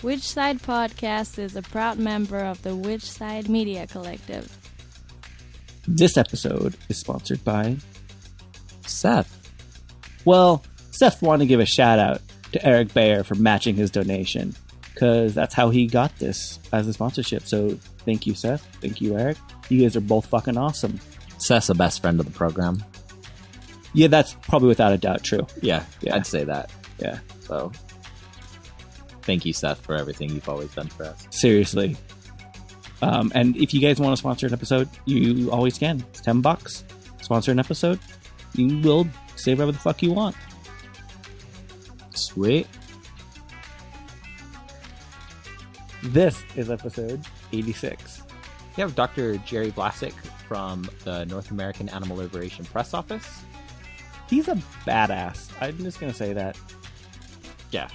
Which Side Podcast is a proud member of the Which Side Media Collective. This episode is sponsored by Seth. Well, Seth wanted to give a shout out to Eric Bayer for matching his donation, because that's how he got this as a sponsorship. So thank you, Seth. Thank you, Eric. You guys are both fucking awesome. Seth's the best friend of the program. Yeah, that's probably without a doubt true. Yeah, I'd say that. Yeah. So thank you, Seth, for everything you've always done for us. Seriously. And if you guys want to sponsor an episode, you always can. It's $10. Sponsor an episode. You will say whatever the fuck you want. Sweet. This is episode 86. You have Dr. Jerry Vlasak from the North American Animal Liberation Press Office. He's a badass. I'm just going to say that. Yeah.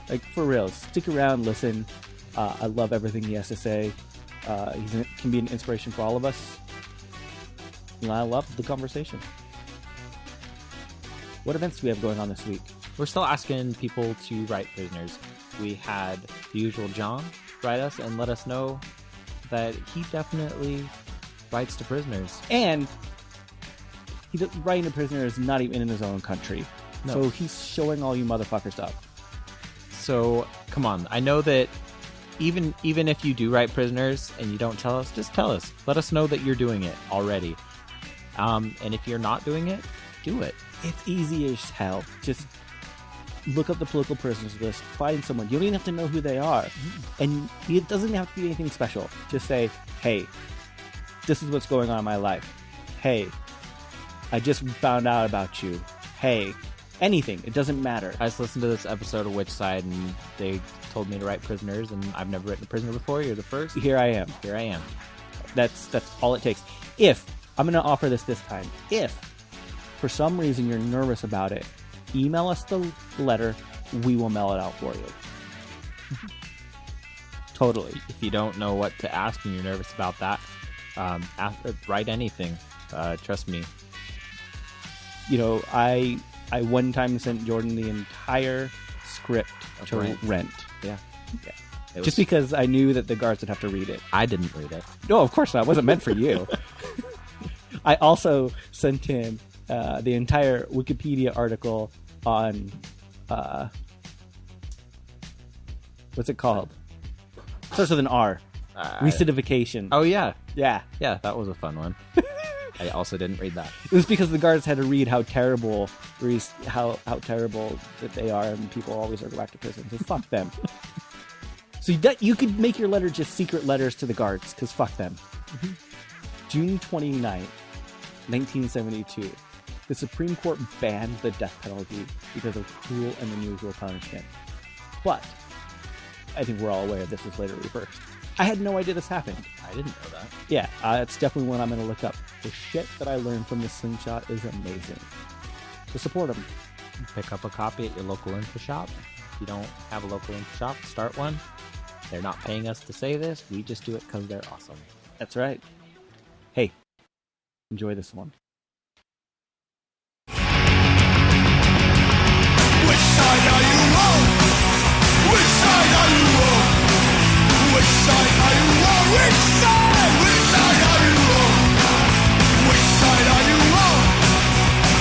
Like, for real. Stick around, listen. I love everything he has to say. He can be an inspiration for all of us. And I love the conversation. What events do we have going on this week? We're still asking people to write prisoners. We had the usual John write us and let us know that he definitely writes to prisoners. And writing to prisoners is not even in his own country. No. So he's showing all you motherfuckers up. So, come on. I know that even if you do write prisoners and you don't tell us, just tell us. Let us know that you're doing it already. And if you're not doing it, do it. It's easy as hell. Just look up the political prisoners list, find someone. You don't even have to know who they are. And it doesn't have to be anything special. Just say, hey, this is what's going on in my life. Hey, I just found out about you. Hey, anything. It doesn't matter. I just listened to this episode of Which Side, and they told me to write prisoners, and I've never written a prisoner before. You're the first. Here I am. That's all it takes. If, I'm going to offer this time, if for some reason you're nervous about it, email us the letter. We will mail it out for you. Totally. If you don't know what to ask and you're nervous about that, write anything. Trust me. You know, I one time sent Jordan the entire script to rent. Yeah. Just because I knew that the guards would have to read it. I didn't read it. No, of course not. It wasn't meant for you. I also sent him the entire Wikipedia article on what's it called? It starts with an R. Recidification. Oh yeah. Yeah, that was a fun one. I also didn't read that. It was because the guards had to read how terrible that they are, and people always are go back to prison. So fuck them. So you could make your letter just secret letters to the guards, because fuck them. Mm-hmm. June 29th, 1972. The Supreme Court banned the death penalty because of cruel and unusual punishment. But I think we're all aware this was later reversed. I had no idea this happened. I didn't know that. Yeah, it's definitely one I'm going to look up. The shit that I learned from the slingshot is amazing. So support them. Pick up a copy at your local info shop. If you don't have a local info shop, start one. They're not paying us to say this. We just do it because they're awesome. That's right. Hey, enjoy this one. Which side are you on? Which side are you on? Which side are you on? Which side? Which side are you on? Which side are you on?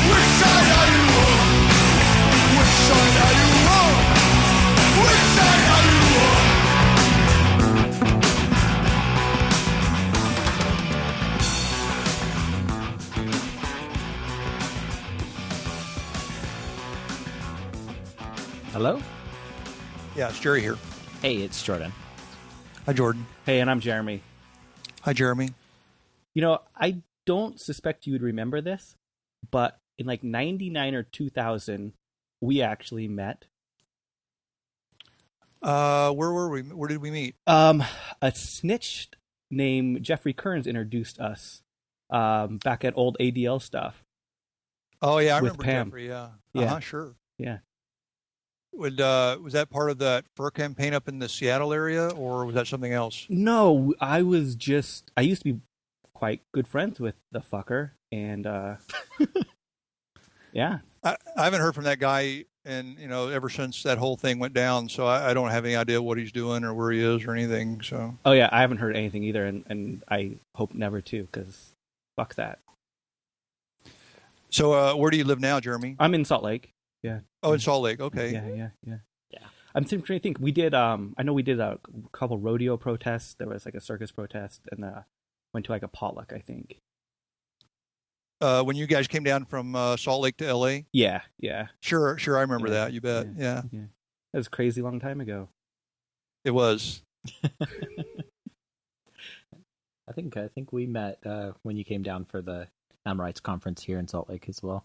Which side are you on? Which side are you on? Which side are you on? Hello? Yeah, it's Jerry here. Hey, it's Jordan. Hi, Jordan. Hey, and I'm Jeremy. Hi, Jeremy. You know, I don't suspect you would remember this, but in like 99 or 2000, we actually met. Where were we? Where did we meet? A snitch named Jeffrey Kearns introduced us back at old ADL stuff. Oh, yeah, I with remember Pam. Jeffrey, yeah. Yeah. Sure. Yeah. Was that part of that fur campaign up in the Seattle area, or was that something else? No, I used to be quite good friends with the fucker, and yeah. I haven't heard from that guy and ever since that whole thing went down, so I don't have any idea what he's doing or where he is or anything. So. Oh yeah, I haven't heard anything either, and I hope never to, because fuck that. So where do you live now, Jeremy? I'm in Salt Lake. Yeah. Oh, in Salt Lake. Okay. Yeah. I'm trying to think. We did. I know we did a couple rodeo protests. There was like a circus protest, and went to like a potluck, I think. When you guys came down from Salt Lake to L.A. Yeah. Sure. I remember that. You bet. Yeah. That was a crazy long time ago. It was. I think we met when you came down for the Animal Rights Conference here in Salt Lake as well.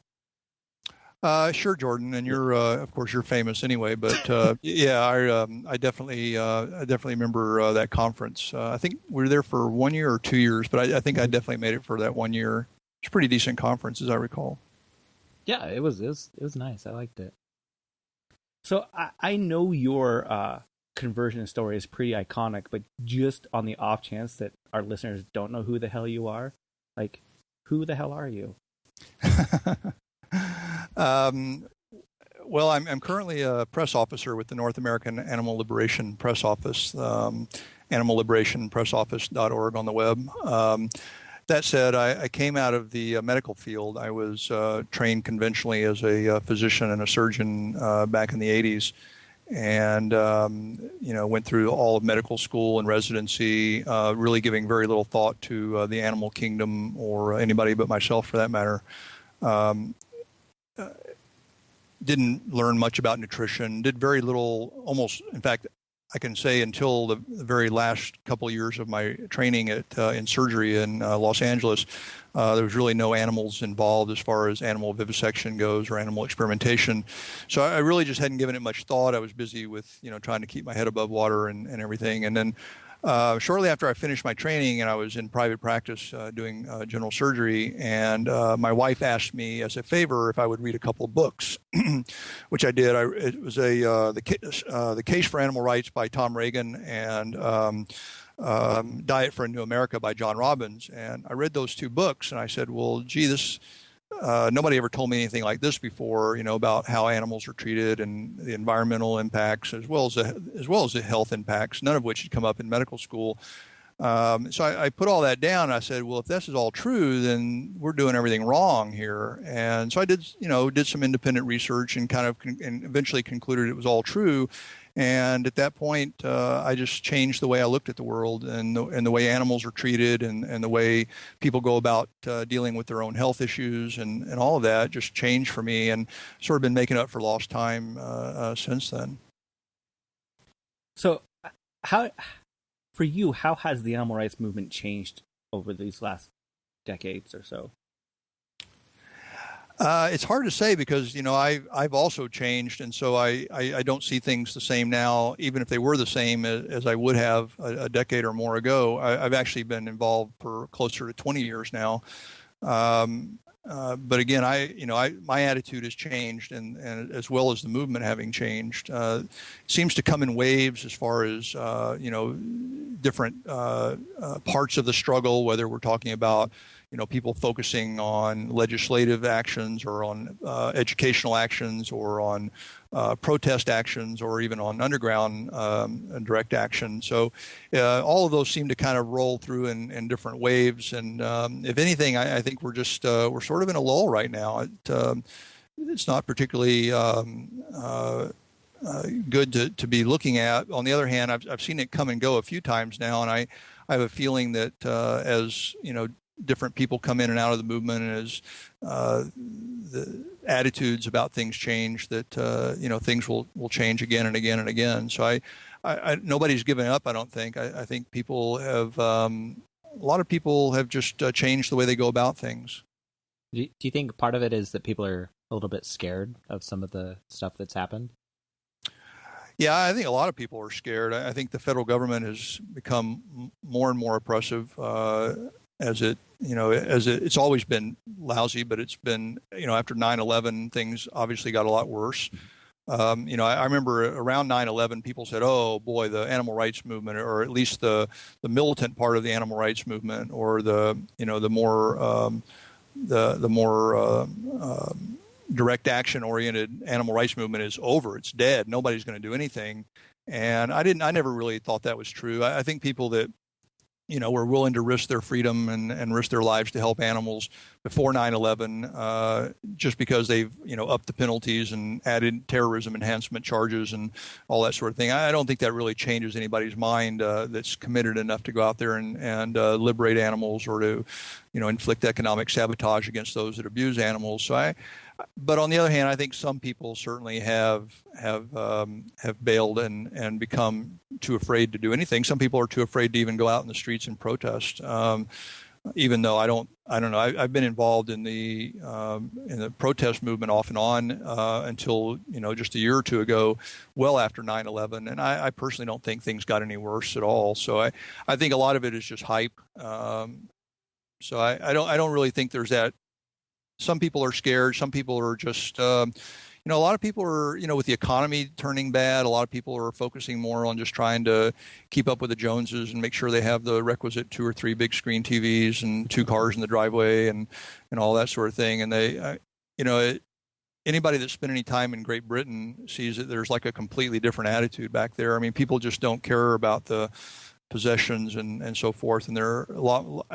Sure, Jordan, and you're of course you're famous anyway. But yeah, I definitely remember that conference. I think we were there for 1 year or 2 years, but I think I definitely made it for that 1 year. It's a pretty decent conference, as I recall. Yeah, it was nice. I liked it. So I know your conversion story is pretty iconic, but just on the off chance that our listeners don't know who the hell you are, like, who the hell are you? Well, I'm currently a press officer with the North American Animal Liberation Press Office, animalliberationpressoffice.org on the web. That said, I came out of the medical field. I was trained conventionally as a physician and a surgeon back in the 80s, and went through all of medical school and residency, really giving very little thought to the animal kingdom or anybody but myself, for that matter. Didn't learn much about nutrition, did very little, almost, in fact, I can say until the very last couple of years of my training in surgery in Los Angeles, there was really no animals involved as far as animal vivisection goes or animal experimentation. So I really just hadn't given it much thought. I was busy with, trying to keep my head above water and everything. And then shortly after I finished my training, and I was in private practice doing general surgery, and my wife asked me as a favor if I would read a couple of books, which I did. It was the Case for Animal Rights by Tom Reagan and Diet for a New America by John Robbins. And I read those two books, and I said, well, gee, this nobody ever told me anything like this before, about how animals are treated and the environmental impacts as well as the health impacts, none of which had come up in medical school. So I put all that down, and I said, well, if this is all true, then we're doing everything wrong here. And so I did some independent research and and eventually concluded it was all true. And at that point, I just changed the way I looked at the world and the way animals are treated and the way people go about dealing with their own health issues and all of that just changed for me, and sort of been making up for lost time since then. So for you, how has the animal rights movement changed over these last decades or so? It's hard to say because, I've also changed, and so I don't see things the same now, even if they were the same as I would have a decade or more ago. I've actually been involved for closer to 20 years now. But again, my attitude has changed, and as well as the movement having changed. It seems to come in waves as far as, different parts of the struggle, whether we're talking about, people focusing on legislative actions or on educational actions or on protest actions or even on underground direct action. So all of those seem to kind of roll through in different waves. And if anything, I think we're just we're sort of in a lull right now. It's not particularly good to be looking at. On the other hand, I've seen it come and go a few times now, and I have a feeling that as different people come in and out of the movement, and as the attitudes about things change, that things will change again and again and again. So I nobody's given up. I don't think. I think people have a lot of people have just changed the way they go about things. Do you think part of it is that people are a little bit scared of some of the stuff that's happened? Yeah, I think a lot of people are scared. I think the federal government has become more and more oppressive. It's always been lousy, but it's been, after 9/11, things obviously got a lot worse. I remember around 9/11, people said, "Oh boy, the animal rights movement, or at least the militant part of the animal rights movement, or the more direct action oriented animal rights movement is over. It's dead. Nobody's going to do anything. And I never really thought that was true. I think people that, were willing to risk their freedom and risk their lives to help animals before 9/11, just because they've, upped the penalties and added terrorism enhancement charges and all that sort of thing. I don't think that really changes anybody's mind that's committed enough to go out there and liberate animals or to, inflict economic sabotage against those that abuse animals. But on the other hand, I think some people certainly have bailed and become too afraid to do anything. Some people are too afraid to even go out in the streets and protest. Even though I don't know. I've been involved in the protest movement off and on until just a year or two ago, well after 9/11, and I personally don't think things got any worse at all. So I think a lot of it is just hype. So I don't really think there's that. Some people are scared. Some people are just, a lot of people are, with the economy turning bad, a lot of people are focusing more on just trying to keep up with the Joneses and make sure they have the requisite 2 or 3 big screen TVs and 2 cars in the driveway and all that sort of thing. And anybody that's spent any time in Great Britain sees that there's like a completely different attitude back there. I mean, people just don't care about the possessions and so forth. And there are a lot,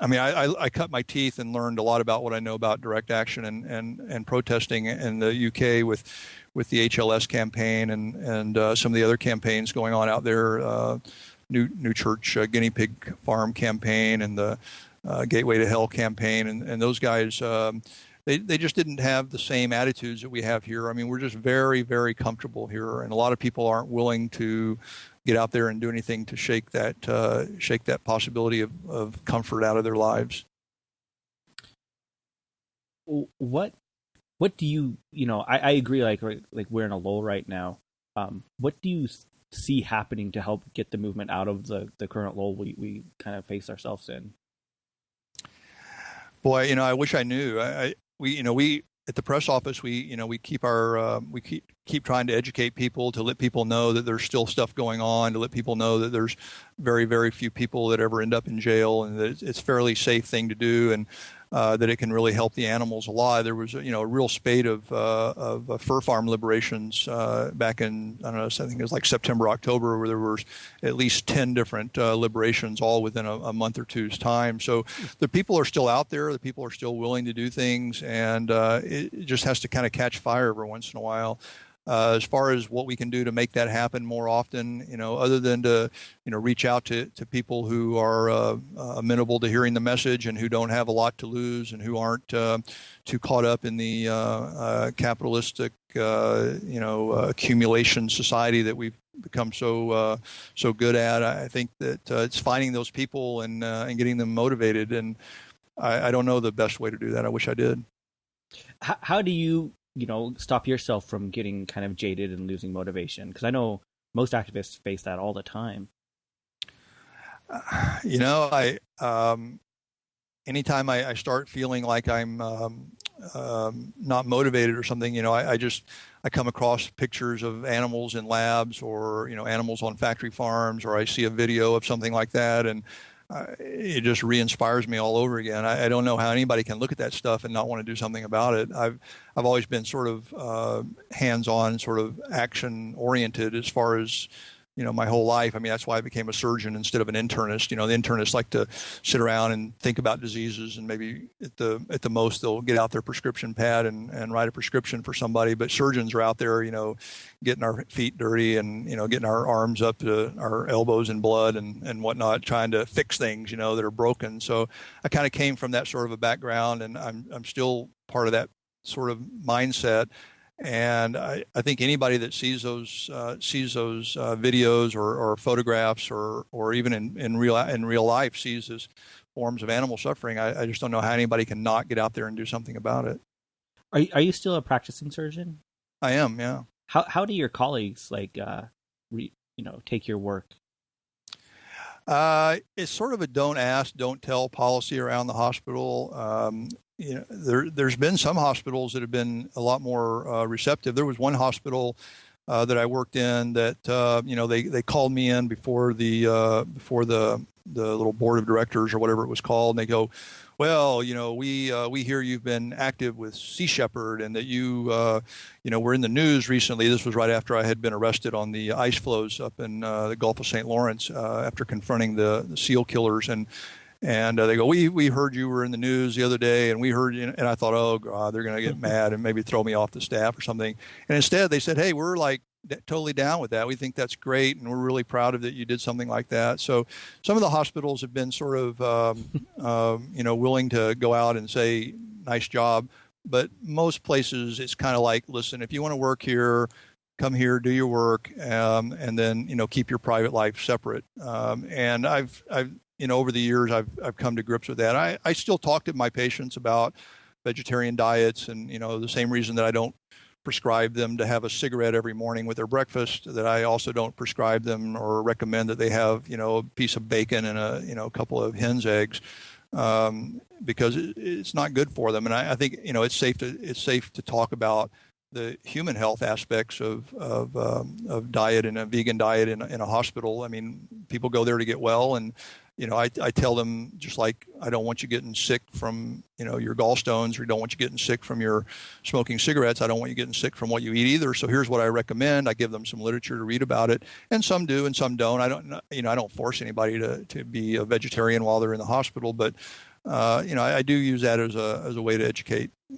I cut my teeth and learned a lot about what I know about direct action and protesting in the UK with the HLS campaign and some of the other campaigns going on out there, New Church Guinea Pig Farm campaign and the Gateway to Hell campaign. And those guys, they just didn't have the same attitudes that we have here. I mean, we're just very, very comfortable here. And a lot of people aren't willing to get out there and do anything to shake that possibility of comfort out of their lives. What do you I agree, like we're in a lull right now. What do you see happening to help get the movement out of the current lull we kind of face ourselves in? Boy, I wish I knew. We at the press office, we keep trying to educate people, to let people know that there's still stuff going on, to let people know that there's very, very few people that ever end up in jail, and that it's a fairly safe thing to do, and that it can really help the animals a lot. There was a real spate of fur farm liberations back in, I don't know, I think it was like September, October, where there was at least 10 different liberations all within a month or two's time. So the people are still out there. The people are still willing to do things, and it just has to kind of catch fire every once in a while. As far as what we can do to make that happen more often, other than to, reach out to people who are amenable to hearing the message and who don't have a lot to lose and who aren't too caught up in the capitalistic, accumulation society that we've become so good at. I think that it's finding those people and getting them motivated. And I don't know the best way to do that. I wish I did. How do you stop yourself from getting kind of jaded and losing motivation? Because I know most activists face that all the time. Anytime I start feeling like I'm not motivated or something, I come across pictures of animals in labs or, animals on factory farms, or I see a video of something like that, and it just re-inspires me all over again. I don't know how anybody can look at that stuff and not want to do something about it. I've always been sort of hands-on, sort of action-oriented as far as my whole life. I mean, that's why I became a surgeon instead of an internist. The internists like to sit around and think about diseases, and maybe at the most they'll get out their prescription pad and write a prescription for somebody. But surgeons are out there, getting our feet dirty and, getting our arms up to our elbows in blood and whatnot, trying to fix things, that are broken. So I kind of came from that sort of a background, and I'm still part of that sort of mindset. And I think anybody that sees those videos or photographs or even in real life sees as forms of animal suffering, I just don't know how anybody can not get out there and do something about it. Are you still a practicing surgeon? I am, yeah. How do your colleagues take your work? It's sort of a don't ask, don't tell policy around the hospital. There's been some hospitals that have been a lot more receptive. There was one hospital that I worked in that they called me in before the little board of directors or whatever it was called, and they go, well, we hear you've been active with Sea Shepherd and that you were in the news recently. This was right after I had been arrested on the ice floes up in the Gulf of St. Lawrence after confronting the seal killers. And they go, we heard you were in the news the other day, and we heard you. And I thought, oh, God, they're going to get mad and maybe throw me off the staff or something. And instead they said, hey, we're like totally down with that. We think that's great, and we're really proud of that you did something like that. So some of the hospitals have been sort of, willing to go out and say, nice job. But most places, it's kind of like, listen, if you want to work here, come here, do your work, and then, keep your private life separate. And I've over the years, I've come to grips with that. I still talk to my patients about vegetarian diets, and, the same reason that I don't prescribe them to have a cigarette every morning with their breakfast, that I also don't prescribe them or recommend that they have, a piece of bacon and a couple of hen's eggs, because it's not good for them. And I think, it's safe to talk about the human health aspects of diet and a vegan diet in a hospital. I mean, people go there to get well, and I tell them, just like, I don't want you getting sick from, your gallstones, or don't want you getting sick from your smoking cigarettes. I don't want you getting sick from what you eat either. So here's what I recommend. I give them some literature to read about it, and some do and some don't. I don't force anybody to be a vegetarian while they're in the hospital, but I do use that as a way to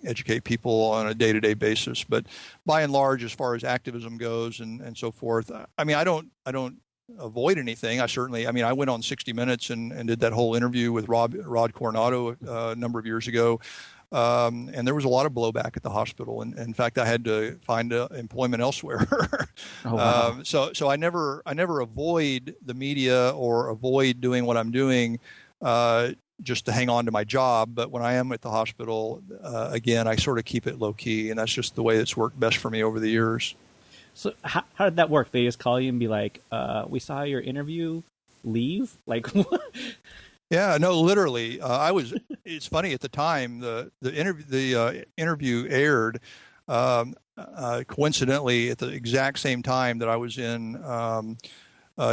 educate people on a day-to-day basis. But by and large, as far as activism goes and so forth, I mean, I don't avoid anything. I went on 60 Minutes and did that whole interview with Rod Coronado a number of years ago. And there was a lot of blowback at the hospital. And in fact, I had to find employment elsewhere. Oh, wow. So I never avoid the media or avoid doing what I'm doing, just to hang on to my job. But when I am at the hospital, again, I sort of keep it low key, and that's just the way it's worked best for me over the years. So how did that work? They just call you and be like, we saw your interview, leave? Like, what? Yeah, no, literally. It's funny, at the time, the interview aired, coincidentally at the exact same time that I was in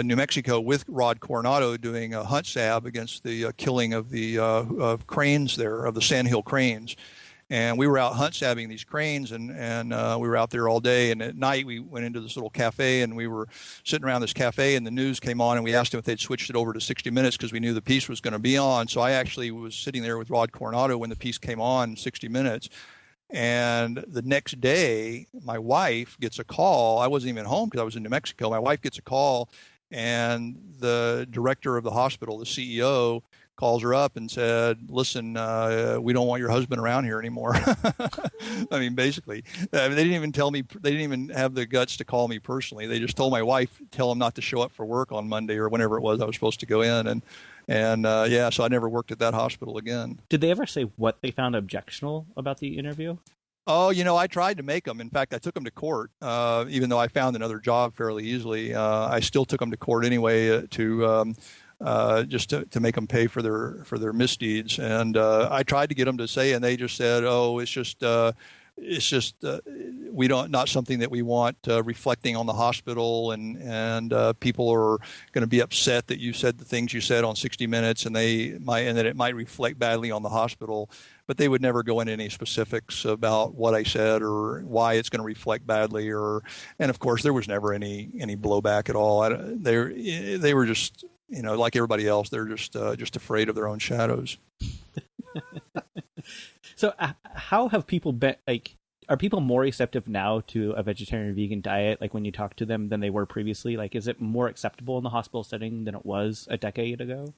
New Mexico with Rod Coronado doing a hunt sab against the killing of the of cranes there, of the sandhill cranes. And we were out hunt sabbing these cranes, and we were out there all day. And at night, we went into this little cafe, and we were sitting around this cafe, and the news came on, and we asked them if they'd switched it over to 60 Minutes because we knew the piece was going to be on. So I actually was sitting there with Rod Coronado when the piece came on, 60 Minutes. And the next day, my wife gets a call. I wasn't even home because I was in New Mexico. My wife gets a call, and the director of the hospital, the CEO, calls her up and said, listen, we don't want your husband around here anymore. I mean, basically, they didn't even tell me, they didn't even have the guts to call me personally. They just told my wife, tell him not to show up for work on Monday or whenever it was I was supposed to go in. And so I never worked at that hospital again. Did they ever say what they found objectionable about the interview? Oh, I tried to make them. In fact, I took them to court, even though I found another job fairly easily. I still took them to court anyway just to make them pay for their misdeeds. And I tried to get them to say, and they just said, "Oh, it's just we don't, not something that we want reflecting on the hospital, and people are going to be upset that you said the things you said on 60 Minutes, and that it might reflect badly on the hospital." But they would never go into any specifics about what I said or why it's going to reflect badly, and of course there was never any blowback at all. They were just, like everybody else, they're just afraid of their own shadows. So how have people been, like, are people more receptive now to a vegetarian or vegan diet, like when you talk to them, than they were previously? Like, is it more acceptable in the hospital setting than it was a decade ago?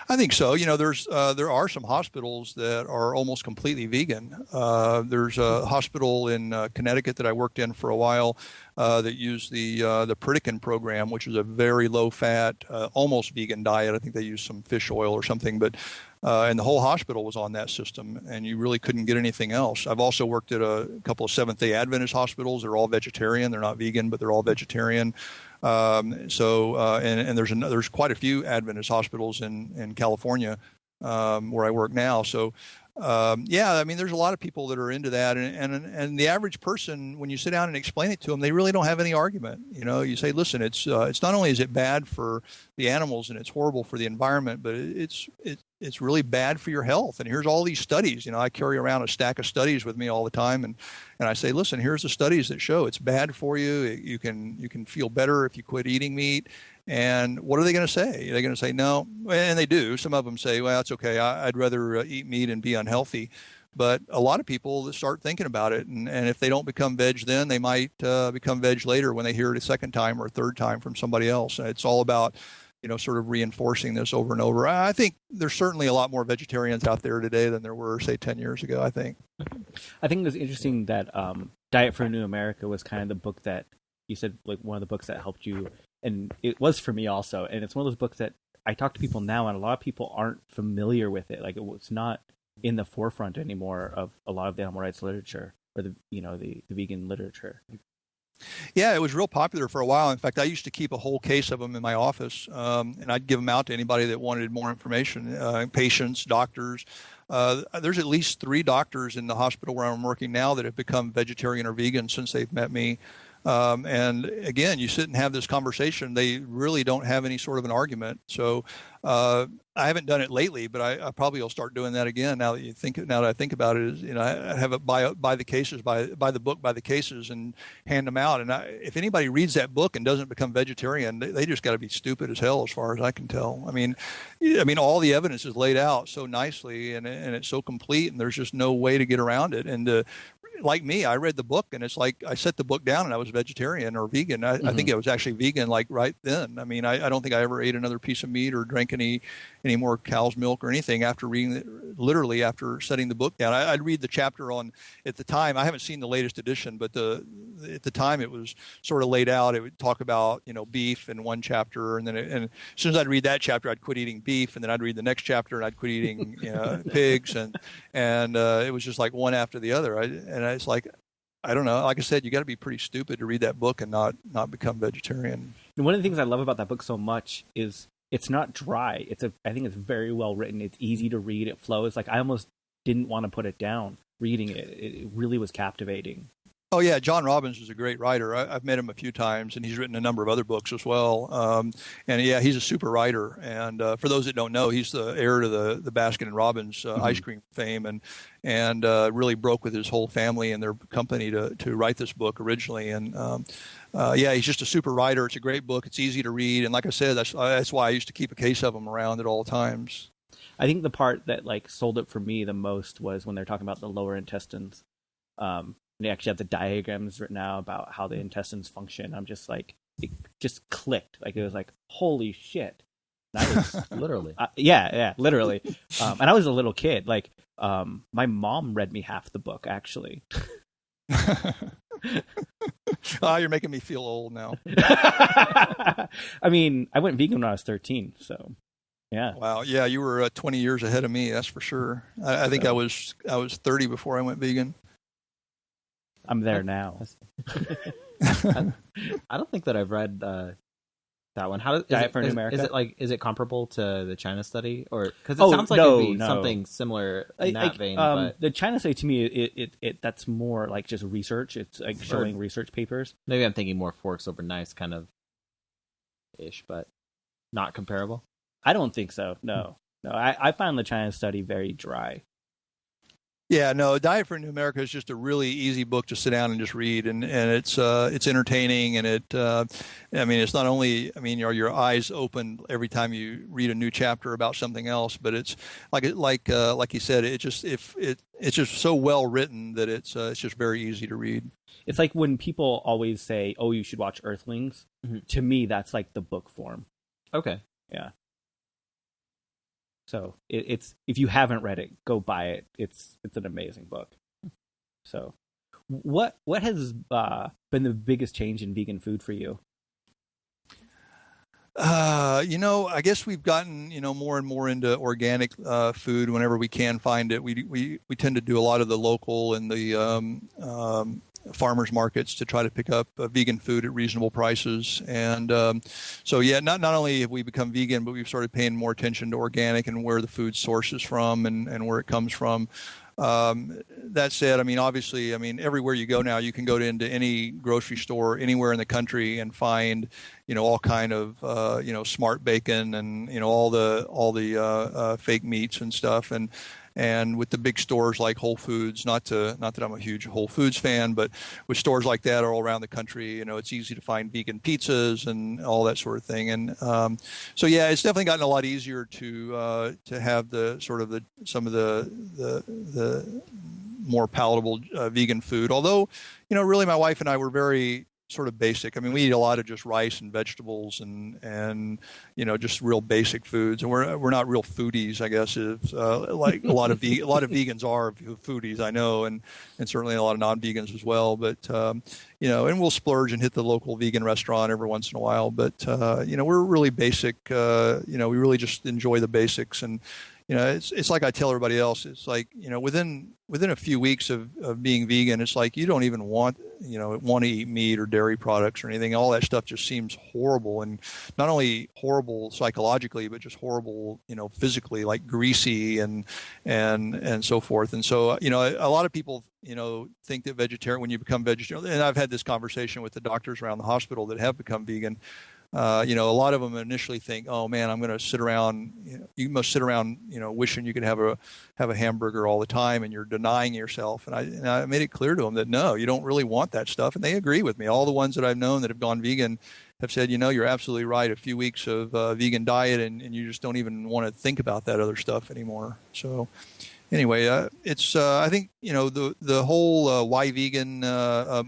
I think so. There are some hospitals that are almost completely vegan. There's a hospital in Connecticut that I worked in for a while that used the Pritikin program, which is a very low-fat, almost vegan diet. I think they used some fish oil or something, but and the whole hospital was on that system, and you really couldn't get anything else. I've also worked at a couple of Seventh-day Adventist hospitals. They're all vegetarian. They're not vegan, but they're all vegetarian. And there's quite a few Adventist hospitals in California where I work now. So Yeah, I mean, there's a lot of people that are into that, and the average person, when you sit down and explain it to them, they really don't have any argument. You know, you say, listen, it's not only is it bad for the animals and it's horrible for the environment, but it's really bad for your health. And here's all these studies. You know, I carry around a stack of studies with me all the time, and I say, listen, here's the studies that show it's bad for you. You can feel better if you quit eating meat. And what are they going to say? Are they going to say no? And they do. Some of them say, well, it's okay. I'd rather eat meat and be unhealthy. But a lot of people start thinking about it. And if they don't become veg then, they might become veg later when they hear it a second time or a third time from somebody else. And it's all about, you know, sort of reinforcing this over and over. I think there's certainly a lot more vegetarians out there today than there were, say, 10 years ago, I think. I think it was interesting that Diet for a New America was kind of the book that you said, like, one of the books that helped you. And it was for me also. And it's one of those books that I talk to people now, and a lot of people aren't familiar with it. Like, it's not in the forefront anymore of a lot of the animal rights literature or the vegan literature. Yeah, it was real popular for a while. In fact, I used to keep a whole case of them in my office, and I'd give them out to anybody that wanted more information, patients, doctors. There's at least 3 doctors in the hospital where I'm working now that have become vegetarian or vegan since they've met me. And again, you sit and have this conversation. They really don't have any sort of an argument. So I haven't done it lately, but I probably will start doing that again now that I think about it. You know, I have it by the cases, by the book, by the cases, and hand them out. And if anybody reads that book and doesn't become vegetarian, they just got to be stupid as hell, as far as I can tell. I mean, all the evidence is laid out so nicely, and it's so complete, and there's just no way to get around it. And like me, I read the book, and it's like I set the book down and I was vegetarian or vegan. I think I was actually vegan like right then. I mean, I don't think I ever ate another piece of meat or drank any more cow's milk or anything after reading it, literally after setting the book down. I'd read the chapter on, at the time, I haven't seen the latest edition, but at the time it was sort of laid out. It would talk about, beef in one chapter, and as soon as I'd read that chapter, I'd quit eating beef, and then I'd read the next chapter and I'd quit eating pigs, and it was just like one after the other. It's like, I don't know. Like I said, you got to be pretty stupid to read that book and not become vegetarian. And one of the things I love about that book so much is it's not dry. I think it's very well written. It's easy to read. It flows. Like, I almost didn't want to put it down reading it. It really was captivating. Oh, yeah. John Robbins is a great writer. I've met him a few times, and he's written a number of other books as well. Yeah, he's a super writer. And for those that don't know, he's the heir to the Baskin and Robbins ice cream fame, and really broke with his whole family and their company to write this book originally. And yeah, he's just a super writer. It's a great book. It's easy to read. And like I said, that's why I used to keep a case of them around at all times. I think the part that sold it for me the most was when they're talking about the lower intestines. They actually have the diagrams written out about how the intestines function. I'm just like, it just clicked. Like, it was like, holy shit. That was literally. Yeah, literally. And I was a little kid. Like, my mom read me half the book, actually. Oh, you're making me feel old now. I mean, I went vegan when I was 13, so yeah. Wow. Yeah, you were 20 years ahead of me. That's for sure. I think I was 30 before I went vegan. I'm there now. I don't think that I've read that one. How does Diet for America? Is it comparable to the China study, or because it sounds like it'd be something similar in that vein? But the China study, to me, it that's more like just research. It's like showing research papers. Maybe I'm thinking more forks over knives kind of ish, but not comparable. I don't think so. No. I found the China study very dry. Yeah, no, Diet for New America is just a really easy book to sit down and just read, and it's entertaining, and it's not only, your eyes open every time you read a new chapter about something else, but it's like you said, it's just so well written that it's just very easy to read. It's like when people always say, "Oh, you should watch Earthlings." Mm-hmm. To me, that's like the book form. Okay. Yeah. So it's if you haven't read it, go buy it. It's an amazing book. So, what has been the biggest change in vegan food for you? I guess we've gotten more and more into organic food whenever we can find it. We tend to do a lot of the local and the farmers markets to try to pick up vegan food at reasonable prices. And so, yeah, not only have we become vegan, but we've started paying more attention to organic and where the food source is from and where it comes from. That said, I mean, obviously, I mean, everywhere you go now, you can go into any grocery store anywhere in the country and find, all kind of, smart bacon and, all the fake meats and stuff. And with the big stores like Whole Foods, not that I'm a huge Whole Foods fan, but with stores like that all around the country, it's easy to find vegan pizzas and all that sort of thing. And so, yeah, it's definitely gotten a lot easier to have the sort of some of the more palatable vegan food. Although, really, my wife and I were very sort of basic. I mean, we eat a lot of just rice and vegetables and just real basic foods. And we're not real foodies, I guess, like a lot of vegans are foodies, I know, and certainly a lot of non-vegans as well. But and we'll splurge and hit the local vegan restaurant every once in a while. But we're really basic. We really just enjoy the basics. And it's like I tell everybody else. It's like within a few weeks of being vegan, it's like you don't even want to eat meat or dairy products or anything. All that stuff just seems horrible, and not only horrible psychologically, but just horrible, physically, like greasy and so forth. And so a lot of people think that when you become vegetarian, and I've had this conversation with the doctors around the hospital that have become vegan. A lot of them initially think, "Oh man, I'm going to sit around." You must sit around, wishing you could have a hamburger all the time, and you're denying yourself. And I made it clear to them that no, you don't really want that stuff, and they agree with me. All the ones that I've known that have gone vegan have said, you're absolutely right. A few weeks of vegan diet, and you just don't even want to think about that other stuff anymore. So. Anyway, it's I think the whole why vegan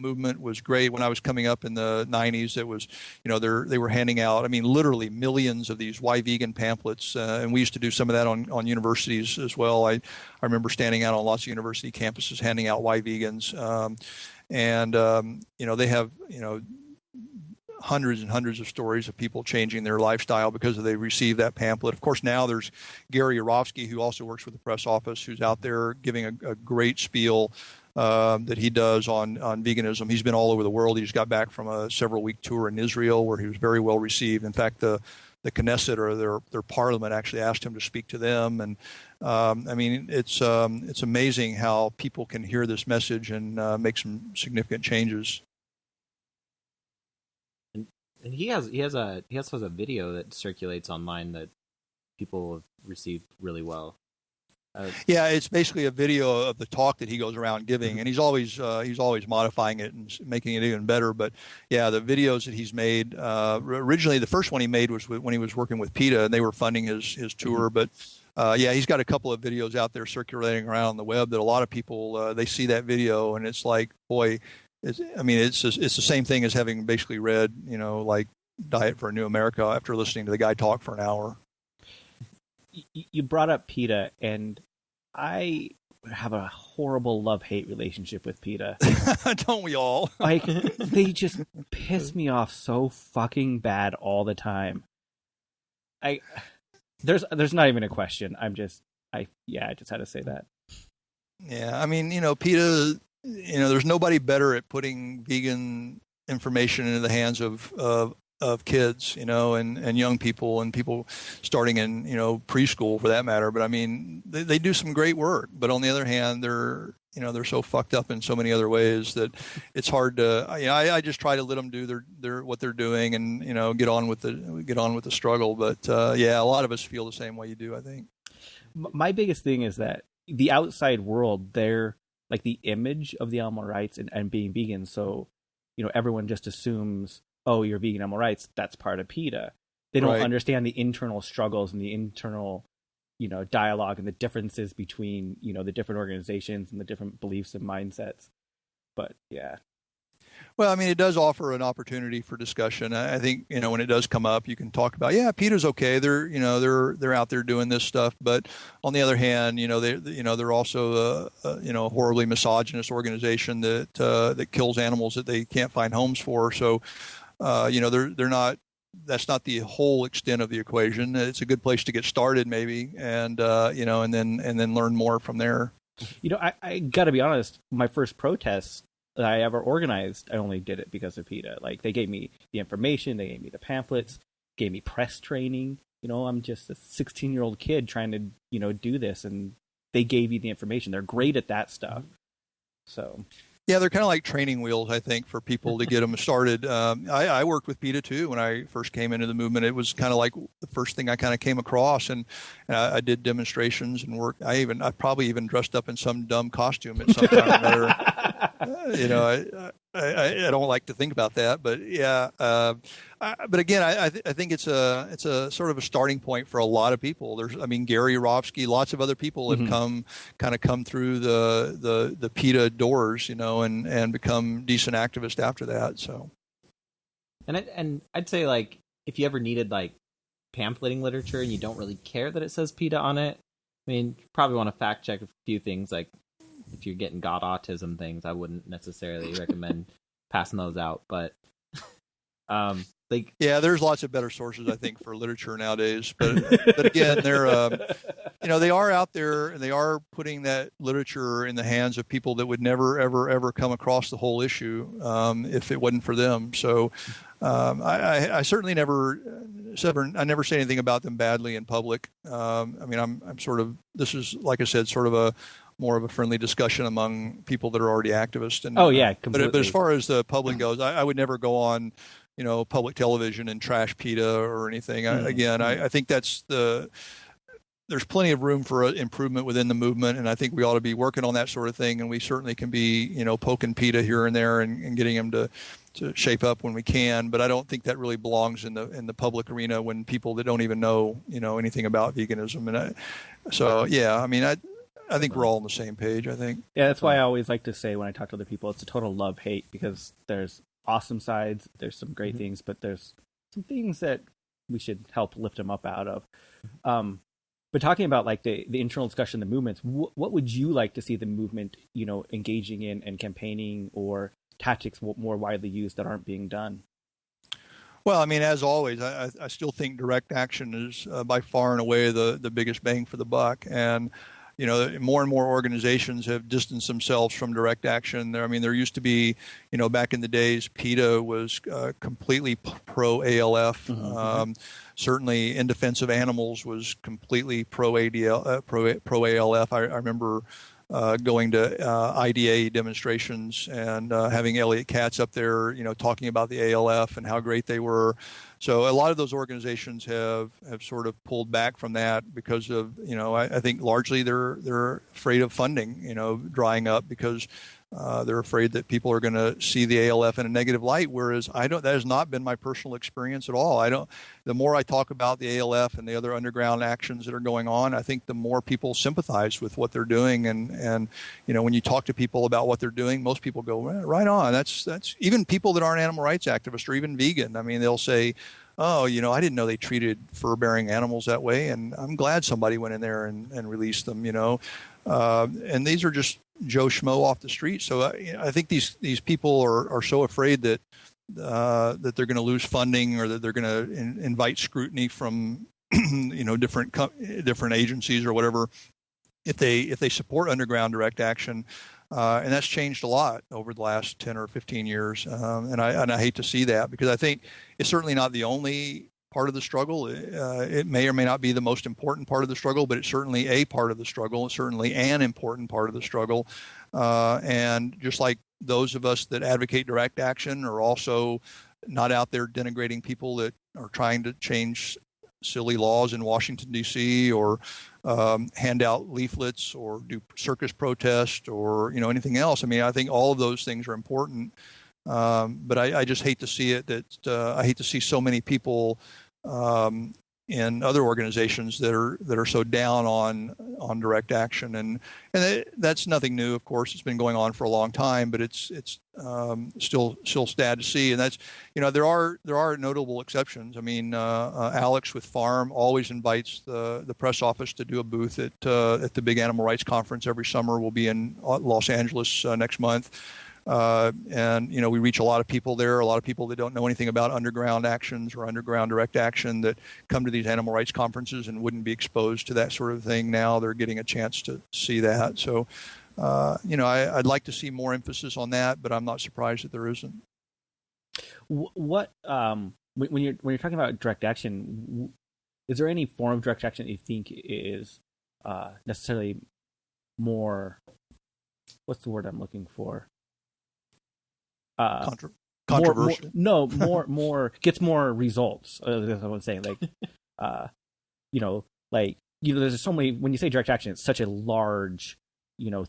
movement was great when I was coming up in the 90s. It was they were handing out, I mean, literally millions of these why vegan pamphlets, and we used to do some of that on universities as well. I remember standing out on lots of university campuses handing out why vegans, they have hundreds and hundreds of stories of people changing their lifestyle because they received that pamphlet. Of course, now there's Gary Yourofsky, who also works with the press office, who's out there giving a great spiel that he does on veganism. He's been all over the world. He just got back from a several-week tour in Israel where he was very well received. In fact, the Knesset, or their parliament, actually asked him to speak to them. And it's amazing how people can hear this message and make some significant changes. And he also has a video that circulates online that people have received really well. Yeah, it's basically a video of the talk that he goes around giving, and he's always modifying it and making it even better. But yeah, the videos that he's made, originally the first one he made was when he was working with PETA, and they were funding his tour. But he's got a couple of videos out there circulating around on the web that a lot of people they see that video, and it's like, boy. It's the same thing as having basically read, like Diet for a New America after listening to the guy talk for an hour. You brought up PETA, and I have a horrible love-hate relationship with PETA. Don't we all? Like, they just piss me off so fucking bad all the time. There's not even a question. I just had to say that. Yeah, I mean, PETA. There's nobody better at putting vegan information into the hands of kids, and young people and people starting in, preschool for that matter. But I mean, they do some great work. But on the other hand, they're so fucked up in so many other ways that it's hard to. I just try to let them do their what they're doing and get on with the struggle. But a lot of us feel the same way you do, I think. My biggest thing is that the outside world, they're like the image of the animal rights and being vegan. So, everyone just assumes, oh, you're vegan animal rights. That's part of PETA. They don't understand the internal struggles and the internal, dialogue and the differences between, the different organizations and the different beliefs and mindsets. But yeah. Well, I mean, it does offer an opportunity for discussion. I think, when it does come up, you can talk about, PETA's okay. They're out there doing this stuff. But on the other hand, they're also a horribly misogynist organization that kills animals that they can't find homes for. So, they're not. That's not the whole extent of the equation. It's a good place to get started, maybe, and and then learn more from there. I got to be honest. My first protest that I ever organized, I only did it because of PETA. Like, they gave me the information, they gave me the pamphlets, gave me press training. You know, I'm just a 16-year-old kid trying to, you know, do this, and they gave you the information. They're great at that stuff. So, yeah, they're kind of like training wheels, I think, for people to get them started. I worked with PETA too when I first came into the movement. It was kind of like the first thing I kind of came across, and I did demonstrations and work. I probably even dressed up in some dumb costume at some time or another. You know, I don't like to think about that, but yeah. But again, I think it's a sort of a starting point for a lot of people. Gary Yourofsky, lots of other people have come through the PETA doors, you know, and become decent activists after that. So, and I'd say, like, if you ever needed like pamphleting literature and you don't really care that it says PETA on it, I mean, you probably want to fact check a few things. Like, if you're getting got autism things, I wouldn't necessarily recommend passing those out. But yeah, there's lots of better sources, I think, for literature nowadays. But again, they're you know, they are out there, and they are putting that literature in the hands of people that would never, ever come across the whole issue if it wasn't for them. So I certainly never say anything about them badly in public. I'm sort of, this is, like I said, sort of more of a friendly discussion among people that are already activists. And, oh yeah, completely. But as far as the public goes, I would never go on, you know, public television and trash PETA or anything. I think there's plenty of room for improvement within the movement, and I think we ought to be working on that sort of thing. And we certainly can be, you know, poking PETA here and there and getting them to shape up when we can. But I don't think that really belongs in the public arena when people that don't even know, you know, anything about veganism. And I think we're all on the same page, I think. Yeah, that's why I always like to say when I talk to other people, it's a total love-hate, because there's awesome sides, there's some great things, but there's some things that we should help lift them up out of. But talking about like the internal discussion, the movements, what would you like to see the movement, you know, engaging in and campaigning, or tactics more widely used that aren't being done? Well, I mean, as always, I still think direct action is by far and away the biggest bang for the buck. And you know, more and more organizations have distanced themselves from direct action. There used to be, you know, back in the days, PETA was completely pro-ALF. Certainly, In Defense of Animals was completely pro-ALF. I remember going to IDA demonstrations and having Elliot Katz up there, you know, talking about the ALF and how great they were. So a lot of those organizations have sort of pulled back from that because of, you know, I think largely they're afraid of funding, you know, drying up, because they're afraid that people are going to see the ALF in a negative light. Whereas that has not been my personal experience at all. The more I talk about the ALF and the other underground actions that are going on, I think the more people sympathize with what they're doing. And you know, when you talk to people about what they're doing, most people go, right on. That's even people that aren't animal rights activists or even vegan. I mean, they'll say, oh, you know, I didn't know they treated fur-bearing animals that way, and I'm glad somebody went in there and released them, you know. And these are just Joe Schmo off the street. So I think these people are so afraid that they're going to lose funding, or that they're going to invite scrutiny from you know, different agencies or whatever if they support underground direct action. And that's changed a lot over the last 10 or 15 years. And I hate to see that, because I think it's certainly not the only part of the struggle. It may or may not be the most important part of the struggle, but it's certainly a part of the struggle. It's certainly an important part of the struggle. And just like those of us that advocate direct action are also not out there denigrating people that are trying to change silly laws in Washington, D.C., or hand out leaflets or do circus protest or, you know, anything else. I mean, I think all of those things are important. But I just hate to see it, I hate to see so many people in other organizations that are so down on direct action, and that's nothing new. Of course, it's been going on for a long time, but it's still sad to see. And that's, you know, there are notable exceptions. I mean, Alex with Farm always invites the press office to do a booth at the big animal rights conference every summer. We'll be in Los Angeles next month. And, you know, we reach a lot of people there, a lot of people that don't know anything about underground actions or underground direct action that come to these animal rights conferences and wouldn't be exposed to that sort of thing. Now they're getting a chance to see that. So I'd like to see more emphasis on that, but I'm not surprised that there isn't. What when you're talking about direct action, is there any form of direct action that you think is necessarily more? What's the word I'm looking for? Controversial. More gets more results. That's what I'm saying. There's so many. When you say direct action, it's such a large,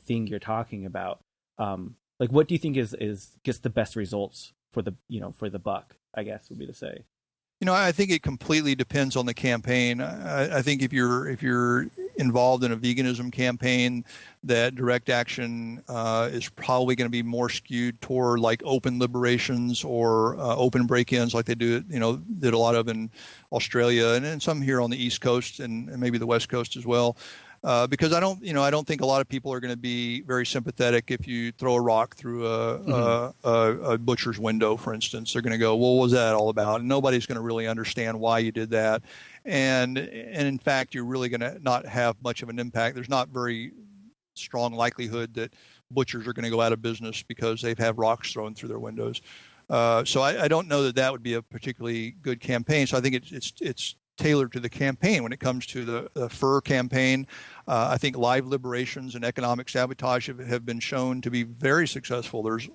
thing you're talking about. What do you think is gets the best results for the buck? I guess would be to say. I think it completely depends on the campaign. I think if you're involved in a veganism campaign, that direct action is probably going to be more skewed toward like open liberations or open break-ins, like they did a lot of in Australia and some here on the East Coast and maybe the West Coast as well. Because I don't think a lot of people are going to be very sympathetic if you throw a rock through a butcher's window, for instance. They're going to go, well, what was that all about? And nobody's going to really understand why you did that. And in fact, you're really going to not have much of an impact. There's not very strong likelihood that butchers are going to go out of business because they've had rocks thrown through their windows. So I don't know that would be a particularly good campaign. So I think it's tailored to the campaign. When it comes to the fur campaign, I think live liberations and economic sabotage have been shown to be very successful. There's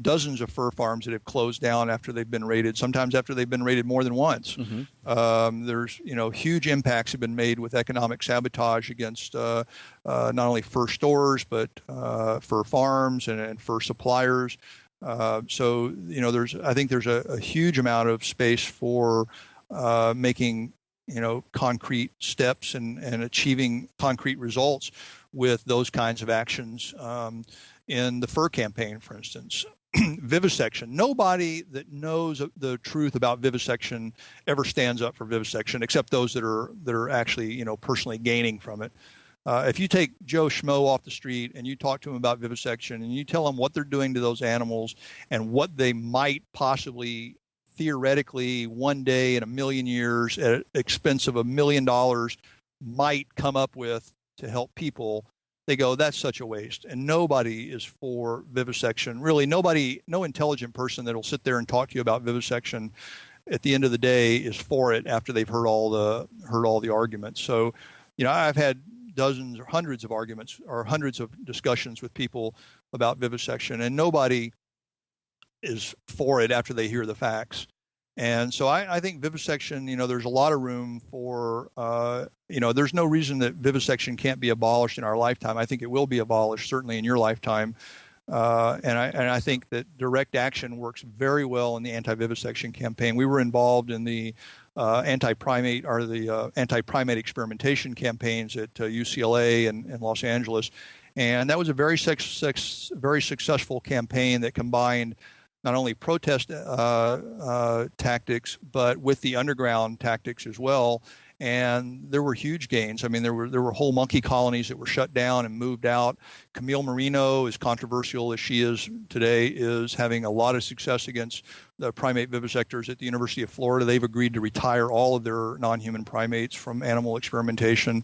dozens of fur farms that have closed down after they've been raided, sometimes after they've been raided more than once. Mm-hmm. There's huge impacts have been made with economic sabotage against not only fur stores, but fur farms and fur suppliers. So I think there's a huge amount of space for making concrete steps and achieving concrete results with those kinds of actions in the fur campaign, for instance. Vivisection. Nobody that knows the truth about vivisection ever stands up for vivisection, except those that are actually personally gaining from it. If you take Joe Schmo off the street and you talk to him about vivisection and you tell him what they're doing to those animals and what they might possibly theoretically one day in a million years at expense of $1 million might come up with to help people, they go, that's such a waste. And nobody is for vivisection. Really, no intelligent person that'll sit there and talk to you about vivisection at the end of the day is for it after they've heard all the arguments. So, I've had dozens or hundreds of arguments or hundreds of discussions with people about vivisection, and nobody is for it after they hear the facts. And so I think vivisection, there's a lot of room for, there's no reason that vivisection can't be abolished in our lifetime. I think it will be abolished, certainly in your lifetime. And I think that direct action works very well in the anti-vivisection campaign. We were involved in the anti-primate experimentation campaigns at UCLA and Los Angeles. And that was a very successful campaign that combined not only protest tactics, but with the underground tactics as well. And there were huge gains. I mean, there were whole monkey colonies that were shut down and moved out. Camille Marino, as controversial as she is today, is having a lot of success against the primate vivisectors at the University of Florida. They've agreed to retire all of their non-human primates from animal experimentation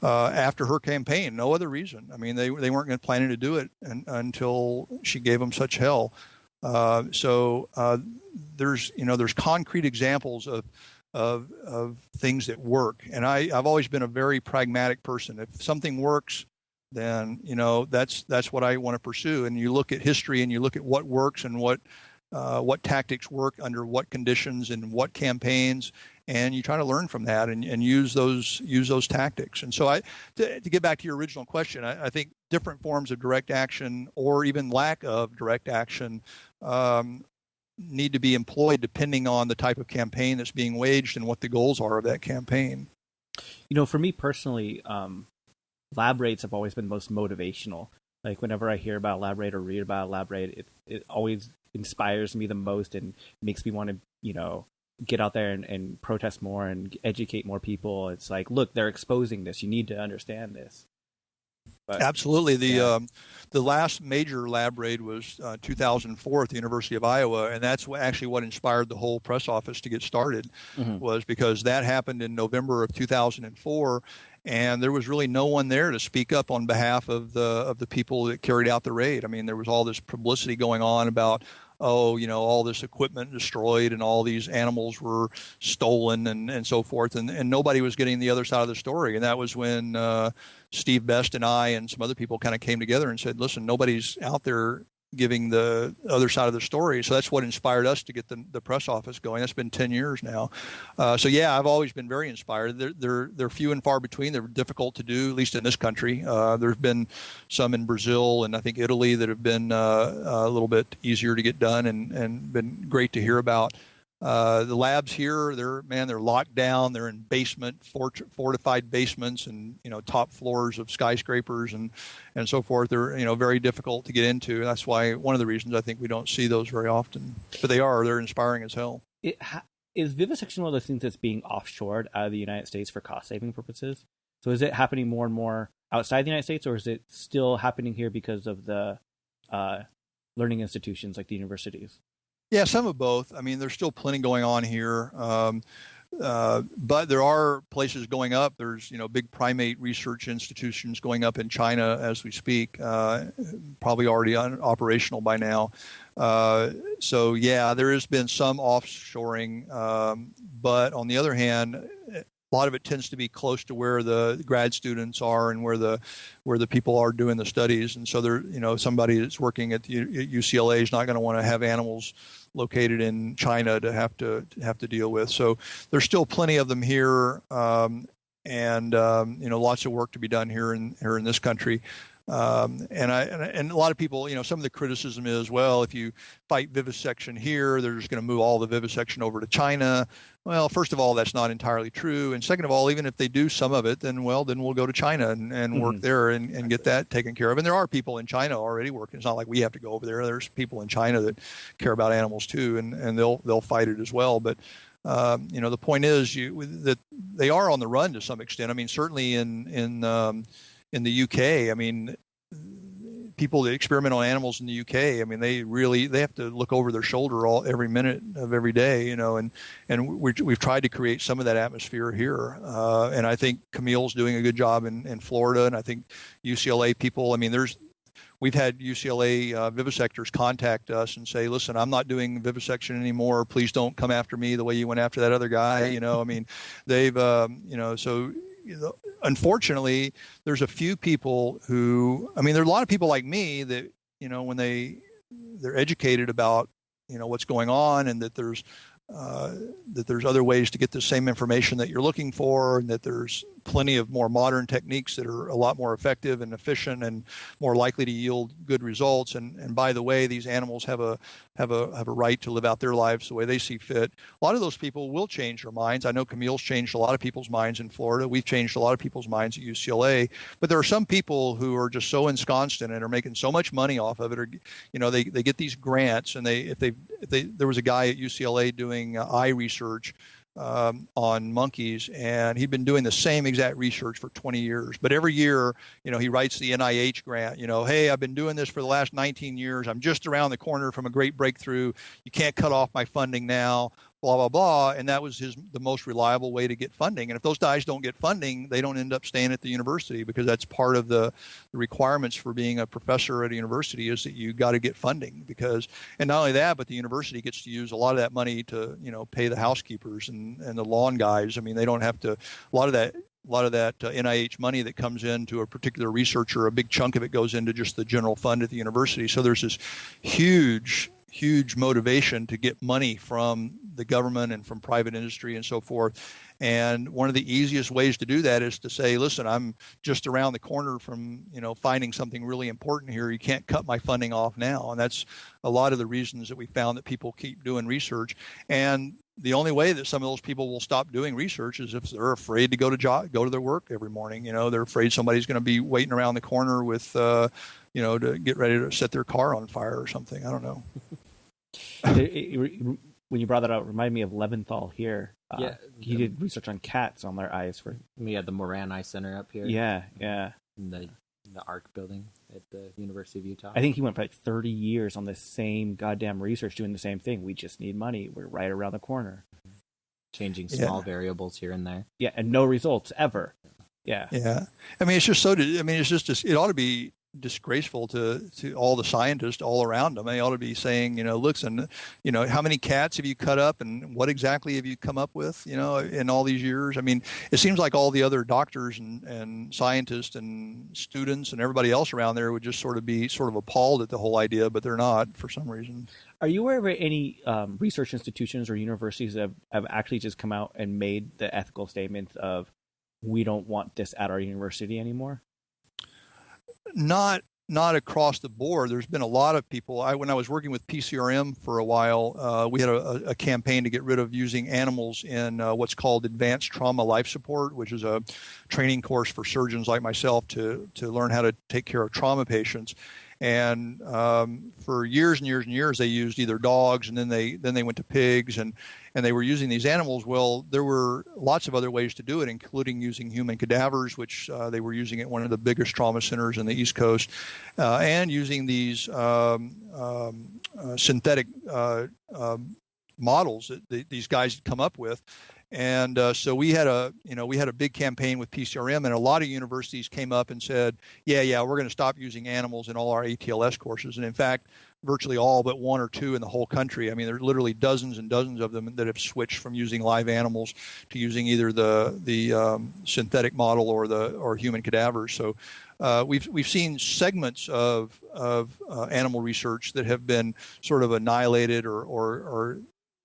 after her campaign. No other reason. I mean, they weren't planning to do it until she gave them such hell. So there's concrete examples of things that work. And I've always been a very pragmatic person. If something works, then, that's what I want to pursue. And you look at history and you look at what works and what tactics work under what conditions and what campaigns, and you try to learn from that and use those tactics. And so to get back to your original question, I think different forms of direct action or even lack of direct action need to be employed depending on the type of campaign that's being waged and what the goals are of that campaign. For me personally, lab raids have always been most motivational. Like whenever I hear about a lab raid or read about a lab raid, it always inspires me the most and makes me want to, get out there and protest more and educate more people. It's like, look, they're exposing this. You need to understand this. But, Absolutely. The last major lab raid was 2004 at the University of Iowa, and that's actually what inspired the whole press office to get started. Was because that happened in November of 2004, and there was really no one there to speak up on behalf of the people that carried out the raid. I mean, there was all this publicity going on about, all this equipment destroyed and all these animals were stolen and so forth. And nobody was getting the other side of the story. And that was when Steve Best and I and some other people kind of came together and said, listen, nobody's out there giving the other side of the story. So that's what inspired us to get the press office going. That's been 10 years now. I've always been very inspired. They're few and far between. They're difficult to do, at least in this country. There's been some in Brazil and I think Italy that have been a little bit easier to get done and been great to hear about. The labs here, they're locked down. They're in fortified basements and, top floors of skyscrapers and so forth. They're, very difficult to get into. That's why one of the reasons I think we don't see those very often. But they're inspiring as hell. Is vivisection one of those things that's being offshored out of the United States for cost-saving purposes? So is it happening more and more outside the United States, or is it still happening here because of the learning institutions like the universities? Yeah, some of both. I mean, there's still plenty going on here, but there are places going up. There's, big primate research institutions going up in China as we speak, probably already operational by now. There has been some offshoring, but on the other hand, a lot of it tends to be close to where the grad students are and where the people are doing the studies. And so somebody that's working at UCLA is not going to want to have animals located in China to have to deal with. So there's still plenty of them here, and lots of work to be done here in this country. And a lot of people, some of the criticism is, well, if you fight vivisection here, they're just going to move all the vivisection over to China. Well, first of all, that's not entirely true. And second of all, even if they do some of it, then we'll go to China and work there and get that taken care of. And there are people in China already working. It's not like we have to go over there. There's people in China that care about animals too, and they'll fight it as well. But the point is that they are on the run to some extent. I mean, certainly in the UK, I mean, people that experiment on animals in the UK, I mean, they have to look over their shoulder every minute of every day, and we've tried to create some of that atmosphere here. And I think Camille's doing a good job in Florida, and I think UCLA people, I mean, we've had UCLA vivisectors contact us and say, listen, I'm not doing vivisection anymore. Please don't come after me the way you went after that other guy. I mean, they've, so unfortunately, there's a few people who, I mean, there are a lot of people like me that, when they're educated about, what's going on and that there's other ways to get the same information that you're looking for, and that there's plenty of more modern techniques that are a lot more effective and efficient and more likely to yield good results. And by the way, these animals have a right to live out their lives the way they see fit. A lot of those people will change their minds. I know Camille's changed a lot of people's minds in Florida. We've changed a lot of people's minds at UCLA. But there are some people who are just so ensconced in it, are making so much money off of it, or they get these grants, and there was a guy at UCLA doing eye research on monkeys, and he'd been doing the same exact research for 20 years. But every year, he writes the NIH grant, hey, I've been doing this for the last 19 years. I'm just around the corner from a great breakthrough. You can't cut off my funding now, blah, blah, blah. And that was the most reliable way to get funding. And if those guys don't get funding, they don't end up staying at the university, because that's part of the requirements for being a professor at a university, is that you got to get funding. And not only that, but the university gets to use a lot of that money to, pay the housekeepers and the lawn guys. I mean, they don't have to, a lot of that NIH money that comes into a particular researcher, a big chunk of it goes into just the general fund at the university. So there's this huge motivation to get money from the government and from private industry and so forth. And one of the easiest ways to do that is to say, listen, I'm just around the corner from, finding something really important here. You can't cut my funding off now. And that's a lot of the reasons that we found that people keep doing research. And the only way that some of those people will stop doing research is if they're afraid to go to their work every morning. They're afraid somebody's going to be waiting around the corner with, to get ready to set their car on fire or something. I don't know. When you brought that out, it reminded me of Leventhal here. Yeah, he did research on cats on their eyes. We had the Moran Eye Center up here. Yeah. And the ARC building at the University of Utah. I think he went for like 30 years on the same goddamn research, doing the same thing. We just need money. We're right around the corner. Changing small variables here and there. Yeah, and no results ever. Yeah. Yeah. I mean, it's just so. I mean, it's just it ought to be disgraceful to all the scientists all around them. They ought to be saying, listen, how many cats have you cut up, and what exactly have you come up with, in all these years? I mean, it seems like all the other doctors and scientists and students and everybody else around there would just sort of be appalled at the whole idea, but they're not for some reason. Are you aware of any research institutions or universities that have actually just come out and made the ethical statement of, we don't want this at our university anymore? Not across the board. There's been a lot of people. When I was working with PCRM for a while, we had a campaign to get rid of using animals in what's called advanced trauma life support, which is a training course for surgeons like myself to learn how to take care of trauma patients. And for years and years and years, they used either dogs, and then they went to pigs, and they were using these animals. Well, there were lots of other ways to do it, including using human cadavers, which they were using at one of the biggest trauma centers in the East Coast, and using these synthetic models that these guys had come up with. And so we had a big campaign with PCRM, and a lot of universities came up and said, yeah, we're going to stop using animals in all our ATLS courses. And in fact, virtually all but one or two in the whole country. I mean, there's literally dozens and dozens of them that have switched from using live animals to using either the synthetic model or human cadavers. So we've seen segments of animal research that have been sort of annihilated, or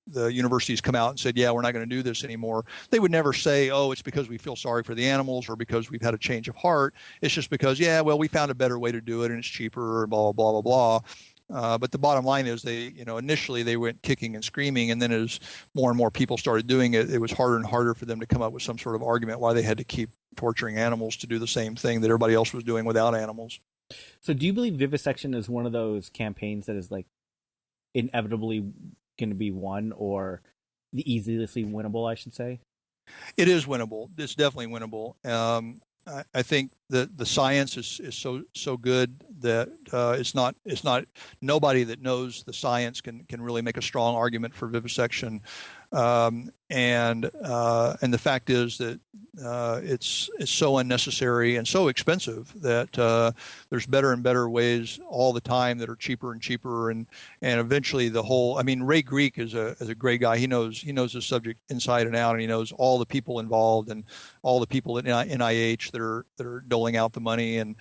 the universities come out and said, yeah, we're not going to do this anymore. They would never say, oh, it's because we feel sorry for the animals or because we've had a change of heart. It's just because, we found a better way to do it and it's cheaper, or blah, blah, blah, blah, blah. But the bottom line is initially they went kicking and screaming, and then as more and more people started doing it, it was harder and harder for them to come up with some sort of argument why they had to keep torturing animals to do the same thing that everybody else was doing without animals. So do you believe vivisection is one of those campaigns that is like inevitably going to be won, or the easily winnable, I should say? It is winnable. It's definitely winnable. I think that the science is so good that it's not nobody that knows the science can really make a strong argument for vivisection. And the fact is that it's so unnecessary and so expensive that there's better and better ways all the time that are cheaper and cheaper, and eventually Ray Greek is a great guy. He knows the subject inside and out, and he knows all the people involved and all the people at NIH that are doling out the money, and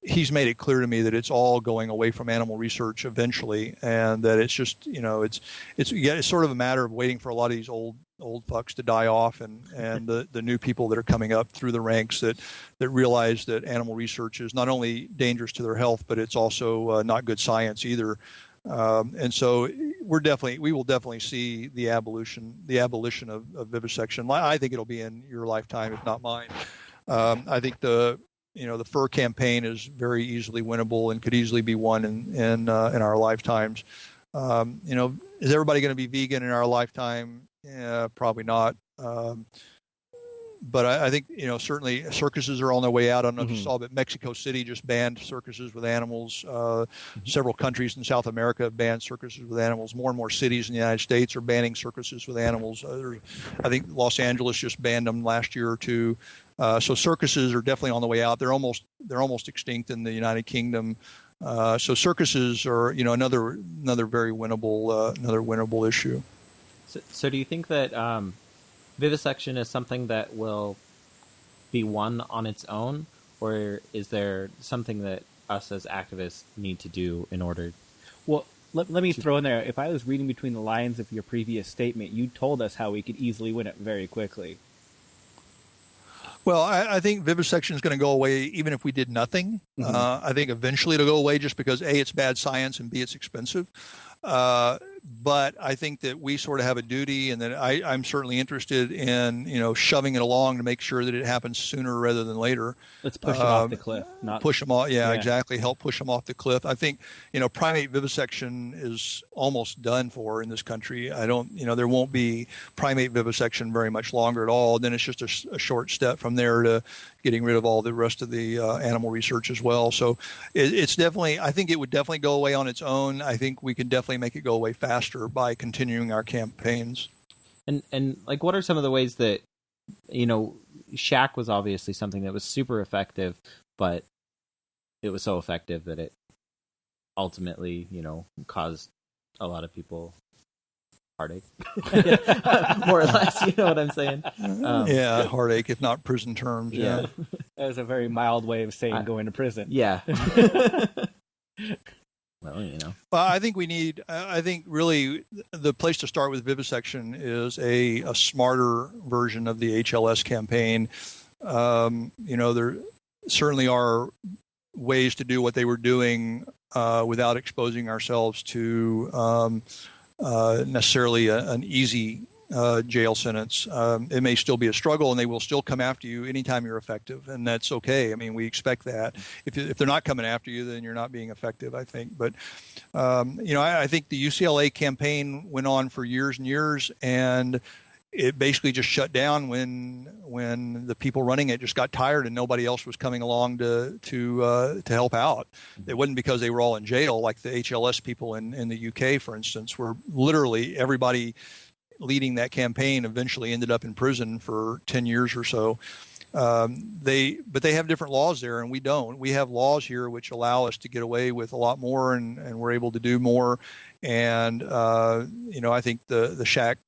he's made it clear to me that it's all going away from animal research eventually, and that it's just it's sort of a matter of waiting for a lot of these old fucks to die off, and the new people that are coming up through the ranks that realize that animal research is not only dangerous to their health, but it's also not good science either. And so we will definitely see the abolition of vivisection. I think it'll be in your lifetime, if not mine. I think the fur campaign is very easily winnable and could easily be won in our lifetimes. Is everybody going to be vegan in our lifetime? Yeah, probably not. But I think, certainly circuses are on their way out. I don't know if you saw, but Mexico City just banned circuses with animals. Several countries in South America have banned circuses with animals. More and more cities in the United States are banning circuses with animals. I think Los Angeles just banned them last year or two. So circuses are definitely on the way out. They're almost extinct in the United Kingdom. So circuses are, another very winnable issue. So do you think that vivisection is something that will be won on its own, or is there something that us as activists need to do in order? Well, let me throw in there, if I was reading between the lines of your previous statement, you told us how we could easily win it very quickly. Well, I think vivisection is going to go away even if we did nothing. I think eventually it'll go away just because A, it's bad science, and B, it's expensive. But I think that we sort of have a duty, and that I'm certainly interested in, shoving it along to make sure that it happens sooner rather than later. Let's push them off the cliff. Not push them off. Yeah, exactly. Help push them off the cliff. I think, primate vivisection is almost done for in this country. There won't be primate vivisection very much longer at all. Then it's just a short step from there to getting rid of all the rest of the animal research as well. So it's definitely, I think it would definitely go away on its own. I think we can definitely make it go away faster by continuing our campaigns. And like, what are some of the ways that, shack was obviously something that was super effective, but it was so effective that it ultimately, caused a lot of people heartache, more or less. You know what I'm saying? Heartache, if not prison terms. Yeah. That was a very mild way of saying going to prison. Yeah. Well, I think really the place to start with vivisection is a smarter version of the HLS campaign. There certainly are ways to do what they were doing without exposing ourselves to necessarily an easy jail sentence. It may still be a struggle, and they will still come after you anytime you're effective, and that's okay. I mean, we expect that. If they're not coming after you, then you're not being effective, I think. But I think the UCLA campaign went on for years and years, and it basically just shut down when the people running it just got tired and nobody else was coming along to help out. It wasn't because they were all in jail, like the HLS people in the UK, for instance, where literally everybody leading that campaign eventually ended up in prison for 10 years or so. But they have different laws there, and we don't. We have laws here which allow us to get away with a lot more, and we're able to do more. And I think the Shack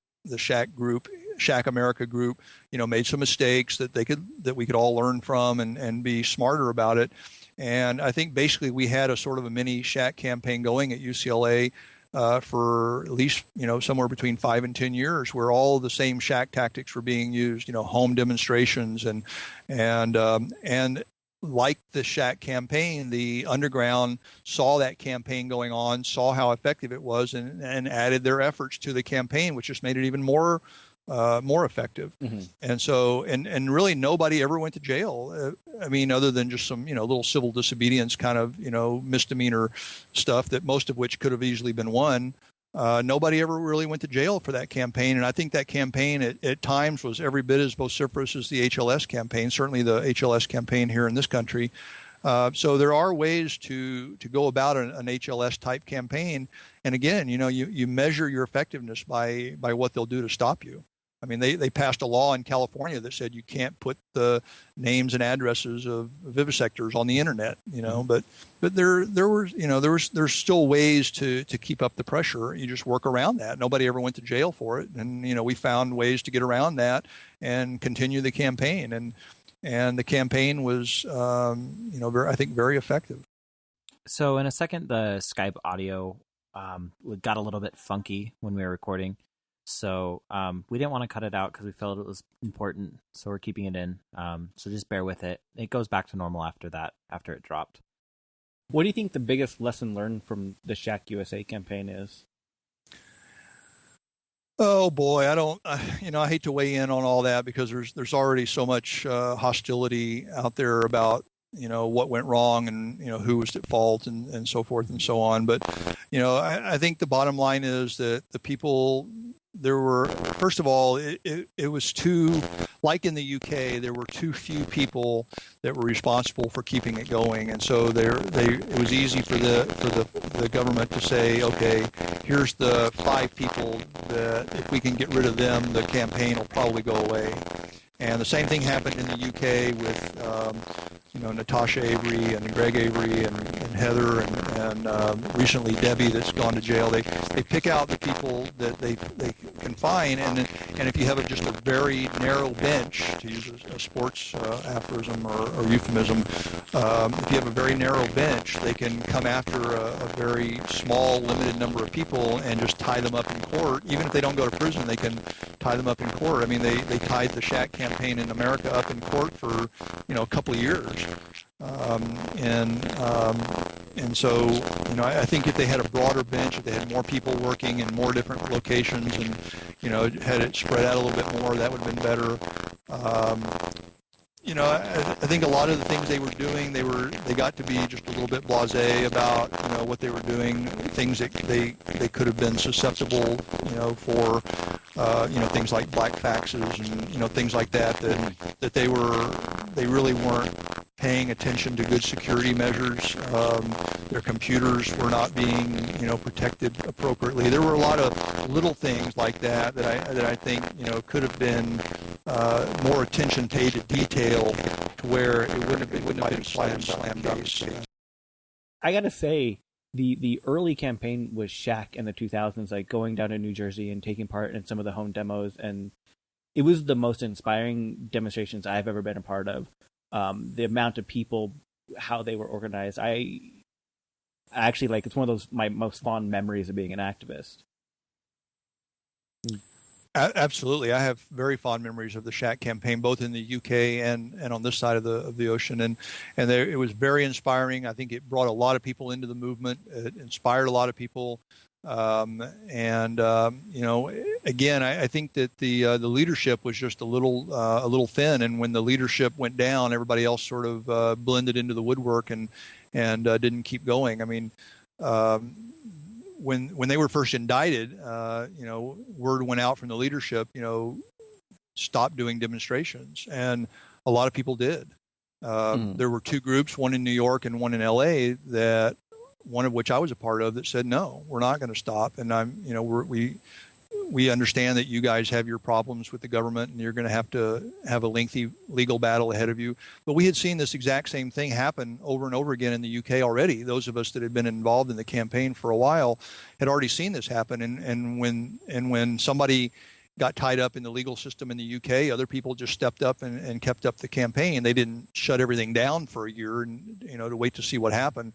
America group, made some mistakes that we could all learn from and be smarter about it. And I think basically we had a sort of a mini Shack campaign going at UCLA for at least, somewhere between 5 and 10 years, where all the same Shack tactics were being used, home demonstrations and like the Shack campaign, the underground saw that campaign going on, saw how effective it was, and added their efforts to the campaign, which just made it even more effective. Mm-hmm. And so, and really nobody ever went to jail. Other than just some, little civil disobedience kind of, misdemeanor stuff that most of which could have easily been won. Nobody ever really went to jail for that campaign. And I think that campaign at times was every bit as vociferous as the HLS campaign, certainly the HLS campaign here in this country. So there are ways to go about an HLS type campaign. And again, you measure your effectiveness by what they'll do to stop you. I mean, they passed a law in California that said you can't put the names and addresses of vivisectors on the internet, but there's still ways to keep up the pressure. You just work around that. Nobody ever went to jail for it. And, we found ways to get around that and continue the campaign. And the campaign was, I think very effective. So in a second, the Skype audio got a little bit funky when we were recording. So we didn't want to cut it out because we felt it was important. So we're keeping it in. So just bear with it. It goes back to normal after that, after it dropped. What do you think the biggest lesson learned from the Shack USA campaign is? Oh boy, I hate to weigh in on all that because there's already so much hostility out there about what went wrong and who was at fault and so forth and so on. But I think the bottom line is that the people. There were, first of all, it was too, like in the UK, there were too few people that were responsible for keeping it going, and so it was easy for the government to say, okay, here's the 5 people that if we can get rid of them, the campaign will probably go away. And the same thing happened in the UK with Natasha Avery and Greg Avery and Heather and recently Debbie that's gone to jail. They pick out the people that they can find, and if you have just a very narrow bench, to use a sports aphorism or euphemism, if you have a very narrow bench, they can come after a very small, limited number of people and just tie them up in court. Even if they don't go to prison, they can tie them up in court. I mean, they tied the Shack campaign in America up in court for a couple of years. And so, I think if they had a broader bench, if they had more people working in more different locations and, had it spread out a little bit more, that would have been better. I think a lot of the things they were doing, they got to be just a little bit blasé about what they were doing, things that they could have been susceptible for things like black faxes and things like that they really weren't paying attention to good security measures. Their computers were not being protected appropriately. There were a lot of little things like that I think could have been more attention paid to detail to where it wouldn't have been slam dunk. I gotta say, the early campaign was Shaq in the 2000s, like going down to New Jersey and taking part in some of the home demos, and it was the most inspiring demonstrations I've ever been a part of. The amount of people, how they were organized, I actually it's one of those my most fond memories of being an activist. Absolutely, I have very fond memories of the Shaq campaign, both in the UK and on this side of the ocean, and it was very inspiring. I think it brought a lot of people into the movement. It inspired a lot of people, again, I think that the leadership was just a little thin, and when the leadership went down, everybody else sort of blended into the woodwork and didn't keep going. I mean. When they were first indicted, word went out from the leadership, stop doing demonstrations, and a lot of people did. There were two groups, one in New York and one in LA, that one of which I was a part of, that said, no, we're not going to stop, and we understand that you guys have your problems with the government and you're going to have a lengthy legal battle ahead of you. But we had seen this exact same thing happen over and over again in the UK already. Those of us that had been involved in the campaign for a while had already seen this happen. And when somebody got tied up in the legal system in the UK, other people just stepped up and kept up the campaign. They didn't shut everything down for a year and to wait to see what happened.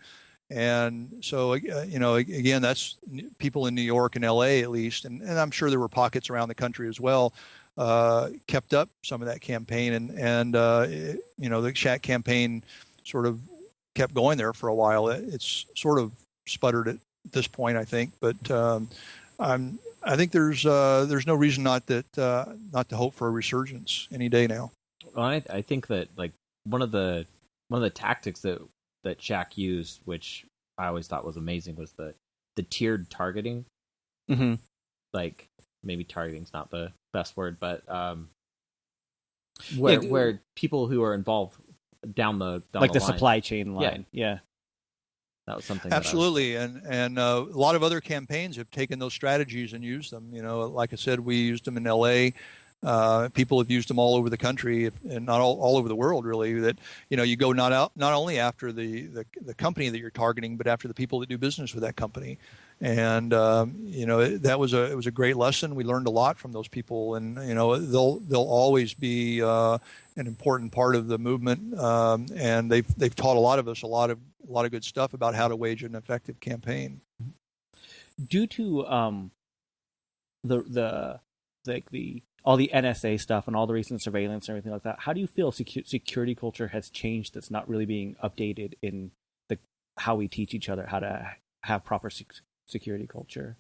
And so, again, that's people in New York and LA at least, and I'm sure there were pockets around the country as well, kept up some of that campaign. And the Shaq campaign sort of kept going there for a while. It's sort of sputtered at this point, I think. But I think there's no reason not to hope for a resurgence any day now. Well, I think that one of the tactics that Shaq used, which I always thought was amazing, was the tiered targeting. Mm-hmm. Maybe targeting's not the best word, but where people who are involved down the line. Supply chain line. Yeah. That was something. Absolutely, and a lot of other campaigns have taken those strategies and used them. Like I said, we used them in LA. People have used them all over the country, and not all over the world, really. That you go not only after the company that you're targeting, but after the people that do business with that company. And it was a great lesson. We learned a lot from those people, and they'll always be an important part of the movement. And they've taught a lot of us a lot of good stuff about how to wage an effective campaign. Due to all the NSA stuff and all the recent surveillance and everything like that, how do you feel security culture has changed that's not really being updated in how we teach each other how to have proper security culture?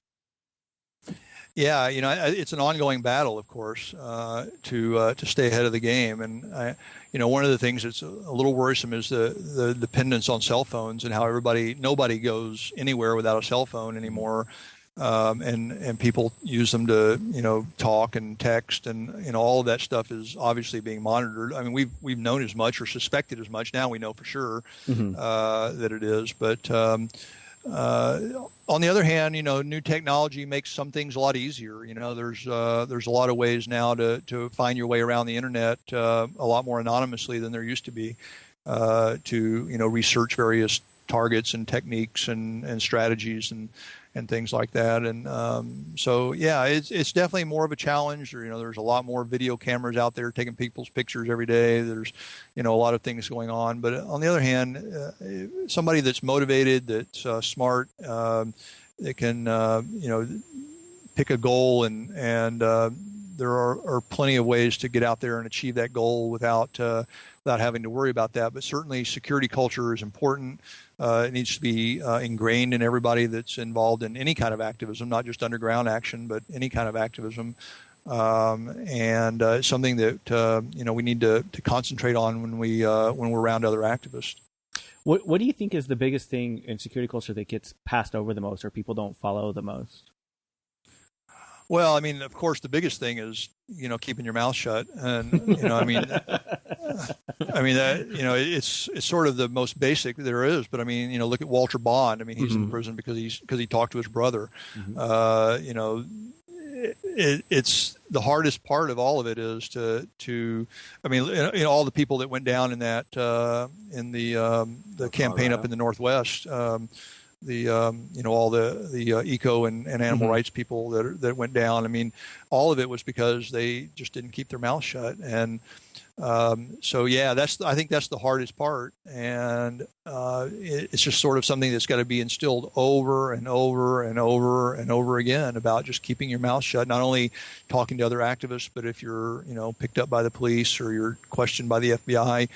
Yeah, it's an ongoing battle, of course, to stay ahead of the game. And one of the things that's a little worrisome is the dependence on cell phones and how nobody goes anywhere without a cell phone anymore. And people use them to talk and text, and all of that stuff is obviously being monitored. I mean, we've known as much or suspected as much. Now we know for sure that it is. But on the other hand, new technology makes some things a lot easier. There's a lot of ways now to find your way around the internet a lot more anonymously than there used to be, to research various targets and techniques and strategies and things like that. And so, yeah, it's definitely more of a challenge. There's a lot more video cameras out there taking people's pictures every day. There's, a lot of things going on. But on the other hand, somebody that's motivated, that's smart, that can, pick a goal, and there are plenty of ways to get out there and achieve that goal without having to worry about that. But certainly security culture is important. It needs to be ingrained in everybody that's involved in any kind of activism, not just underground action, but any kind of activism. and it's something that we need to concentrate on when we're around other activists. What do you think is the biggest thing in security culture that gets passed over the most, or people don't follow the most? Well, I mean, of course, the biggest thing is keeping your mouth shut, and it's sort of the most basic there is. But I mean, look at Walter Bond. I mean, he's in prison because he talked to his brother. It's the hardest part of all of it is to I mean, all the people that went down in that in the campaign up in the Northwest. All the eco and animal rights people that went down. I mean, all of it was because they just didn't keep their mouth shut. And so, yeah, I think that's the hardest part. And it's just sort of something that's got to be instilled over and over and over and over again about just keeping your mouth shut, not only talking to other activists, but if you're, picked up by the police or you're questioned by the FBI,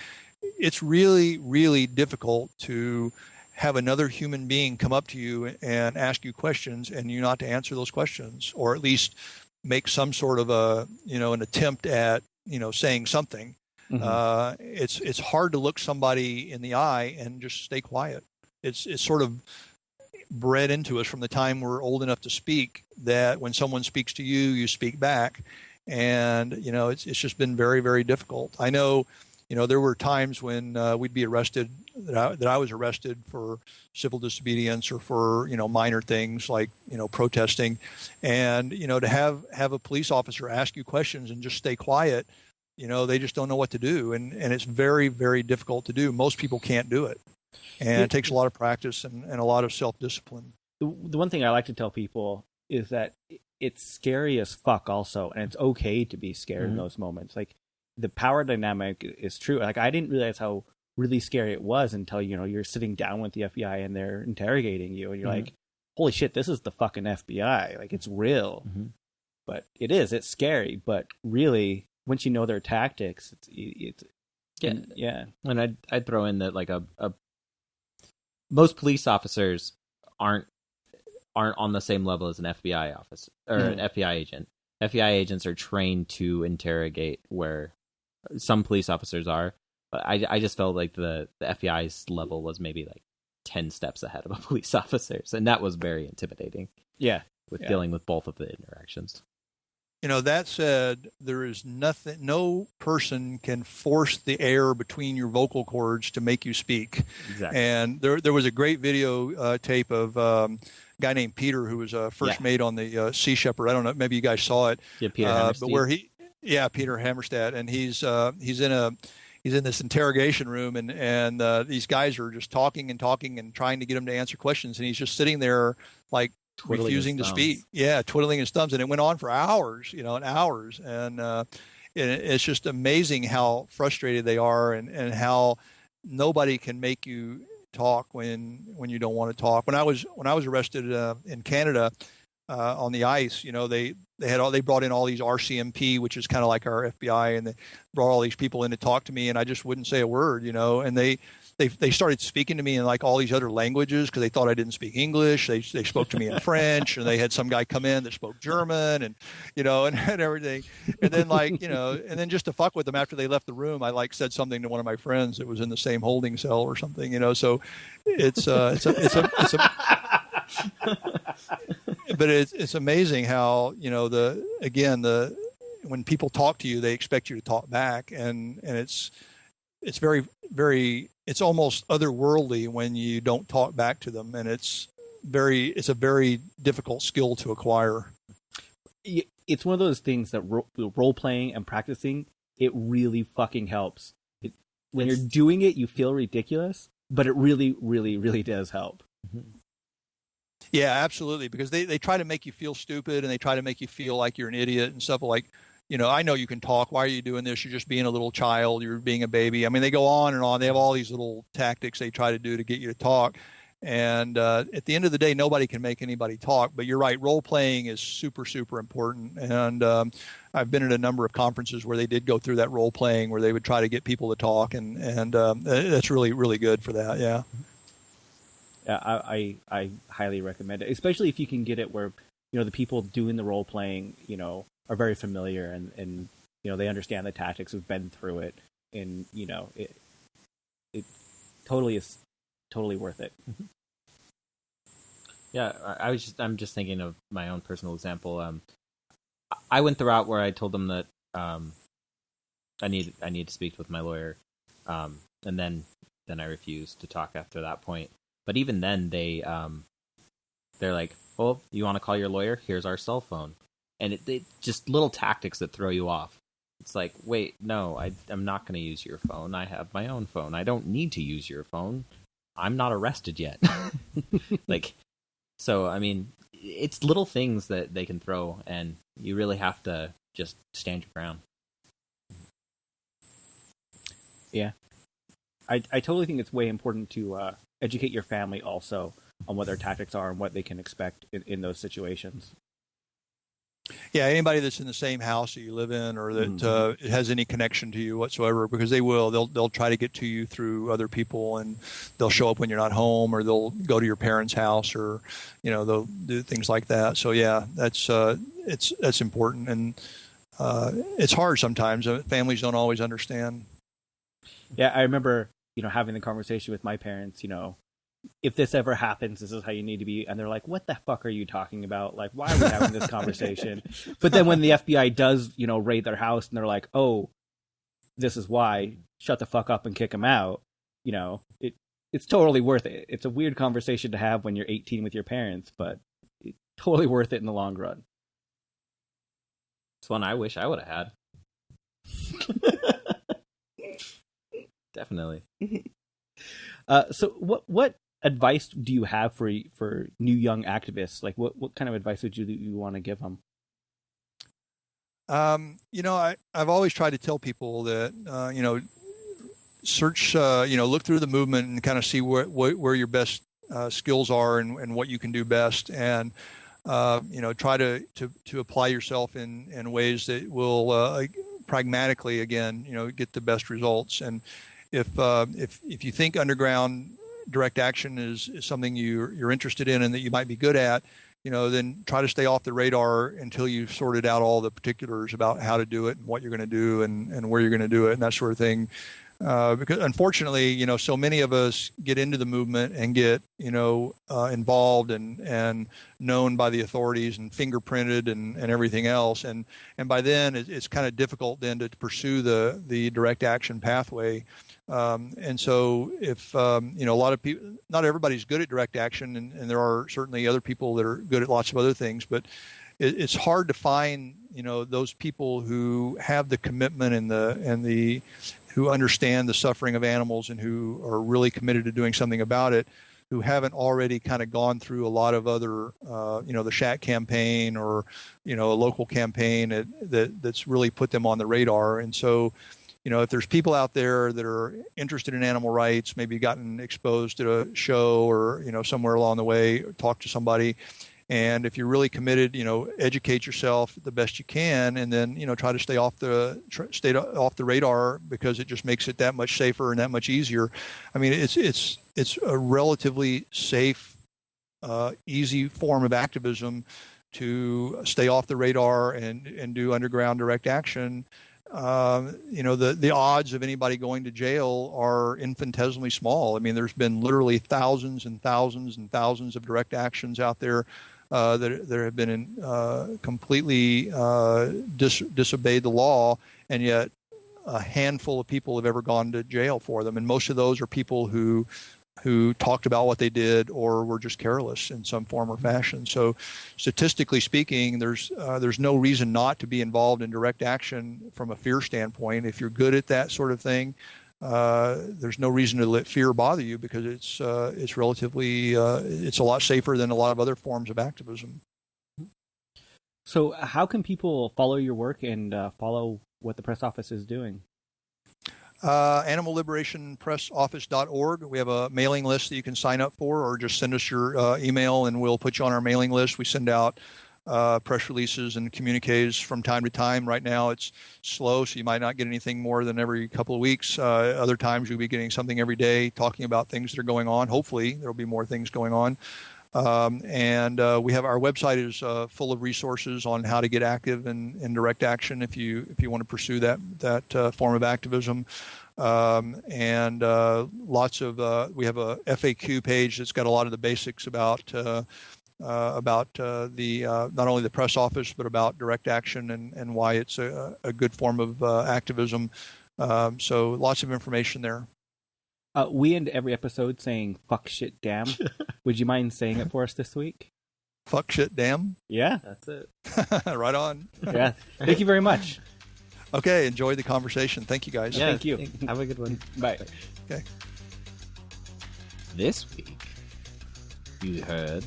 it's really, really difficult to have another human being come up to you and ask you questions and you not to answer those questions, or at least make some sort of an attempt at, saying something. It's hard to look somebody in the eye and just stay quiet. It's sort of bred into us from the time we're old enough to speak that when someone speaks to you, you speak back. And, it's just been very, very difficult. I know, there were times when we'd be arrested, that I was arrested for civil disobedience or for, minor things like, protesting. And, to have a police officer ask you questions and just stay quiet, they just don't know what to do. And it's very, very difficult to do. Most people can't do it. And it takes a lot of practice and a lot of self-discipline. The one thing I like to tell people is that it's scary as fuck also. And it's okay to be scared in those moments. Like, the power dynamic is true. Like, I didn't realize how really scary it was until, you're sitting down with the FBI and they're interrogating you and you're like, holy shit, this is the fucking FBI. Like, it's real. But it's scary. But really, once you know their tactics, it's yeah. And I'd throw in that, like, most police officers aren't on the same level as an FBI officer or an FBI agent. FBI agents are trained to interrogate, where some police officers are. But I just felt like the FBI's level was maybe like 10 steps ahead of a police officer's, and that was very intimidating. Yeah, dealing with both of the interactions. That said, there is nothing. No person can force the air between your vocal cords to make you speak. Exactly. And there was a great video tape of a guy named Peter who was first mate on the Sea Shepherd. I don't know, maybe you guys saw it. Yeah, Peter Hammerstedt. But Peter Hammerstedt, and he's in this interrogation room, and these guys are just talking and trying to get him to answer questions, and he's just sitting there like refusing to speak. Yeah, twiddling his thumbs, and it went on for hours, and hours, and it's just amazing how frustrated they are, and how nobody can make you talk when you don't want to talk. When I was arrested in Canada on the ice, they brought in all these RCMP, which is kind of like our FBI, and they brought all these people in to talk to me, and I just wouldn't say a word, and they started speaking to me in like all these other languages because they thought I didn't speak English. They spoke to me in French, and they had some guy come in that spoke German, and and everything. And then and then just to fuck with them after they left the room, I said something to one of my friends that was in the same holding cell or something. So it's but it's amazing how when people talk to you, they expect you to talk back, and it's very, very, it's almost otherworldly when you don't talk back to them, and it's a very difficult skill to acquire. It's one of those things that role playing and practicing, it really fucking helps. When you're doing it, you feel ridiculous, but it really, really, really does help. Yeah, absolutely. Because they try to make you feel stupid, and they try to make you feel like you're an idiot and stuff like, I know you can talk. Why are you doing this? You're just being a little child. You're being a baby. I mean, they go on and on. They have all these little tactics they try to do to get you to talk. And at the end of the day, nobody can make anybody talk. But you're right. Role playing is super, super important. And I've been at a number of conferences where they did go through that role playing, where they would try to get people to talk. And that's really, really good for that. Yeah. Yeah, I highly recommend it, especially if you can get it where, the people doing the role playing, are very familiar and they understand the tactics, have been through it, and it totally is totally worth it. Yeah, I'm just thinking of my own personal example. I went the route where I told them that I need to speak with my lawyer, and then I refused to talk after that point. But even then, they're like, "Well, you want to call your lawyer? Here's our cell phone," and it just little tactics that throw you off. It's like, wait, no, I'm not going to use your phone. I have my own phone. I don't need to use your phone. I'm not arrested yet. So, I mean, it's little things that they can throw, and you really have to just stand your ground. Yeah. I totally think it's way important to educate your family also on what their tactics are and what they can expect in those situations. Yeah, anybody that's in the same house that you live in, or that has any connection to you whatsoever, because they'll try to get to you through other people, and they'll show up when you're not home, or they'll go to your parents' house, or they'll do things like that. So yeah, that's important, and it's hard sometimes. Families don't always understand. Yeah, I remember having the conversation with my parents. If this ever happens, this is how you need to be. And they're like, what the fuck are you talking about? Like, why are we having this conversation? But then when the FBI does, raid their house and they're like, oh, this is why, shut the fuck up and kick them out. It's totally worth it. It's a weird conversation to have when you're 18 with your parents, but it's totally worth it in the long run. It's one I wish I would have had. Definitely. So what advice do you have for new young activists? Like what kind of advice would you want to give them? I've always tried to tell people that, search, look through the movement and kind of see where your best skills are and what you can do best. And, try to apply yourself in ways that will pragmatically, again, get the best results. And if you think underground direct action is something you're interested in and that you might be good at, then try to stay off the radar until you've sorted out all the particulars about how to do it and what you're going to do and where you're going to do it and that sort of thing. Because unfortunately, so many of us get into the movement and get, involved and known by the authorities and fingerprinted and everything else. And by then it's kind of difficult then to pursue the direct action pathway. And so if, a lot of people, not everybody's good at direct action, and there are certainly other people that are good at lots of other things, but it's hard to find, those people who have the commitment and the who understand the suffering of animals and who are really committed to doing something about it, who haven't already kind of gone through a lot of other, the Shack campaign or, a local campaign that's really put them on the radar. And so, if there's people out there that are interested in animal rights, maybe gotten exposed at a show or, somewhere along the way, talk to somebody. And if you're really committed, educate yourself the best you can, and then, try to stay off the radar, because it just makes it that much safer and that much easier. I mean, it's a relatively safe, easy form of activism to stay off the radar and do underground direct action. The odds of anybody going to jail are infinitesimally small. I mean, there's been literally thousands and thousands and thousands of direct actions out there that have been completely disobeyed the law, and yet a handful of people have ever gone to jail for them. And most of those are people who talked about what they did or were just careless in some form or fashion. So statistically speaking, there's no reason not to be involved in direct action from a fear standpoint. If you're good at that sort of thing, there's no reason to let fear bother you, because it's relatively it's a lot safer than a lot of other forms of activism. So how can people follow your work and follow what the press office is doing? animalliberationpressoffice.org. We have a mailing list that you can sign up for, or just send us your email and we'll put you on our mailing list. We send out press releases and communiques from time to time. Right now it's slow, so you might not get anything more than every couple of weeks. Other times you'll be getting something every day talking about things that are going on. Hopefully there'll be more things going on. And we have our website is full of resources on how to get active in direct action if you want to pursue that form of activism. And lots of we have a FAQ page that's got a lot of the basics about the not only the press office but about direct action and why it's a good form of activism. So lots of information there. We end every episode saying "fuck, shit, damn." Would you mind saying it for us this week? Fuck, shit, damn. Yeah, That's it. Right on. yeah. Thank you very much. Okay, enjoy the conversation. Thank you, guys. Thank you. Have a good one. Bye. Okay. This week, you heard.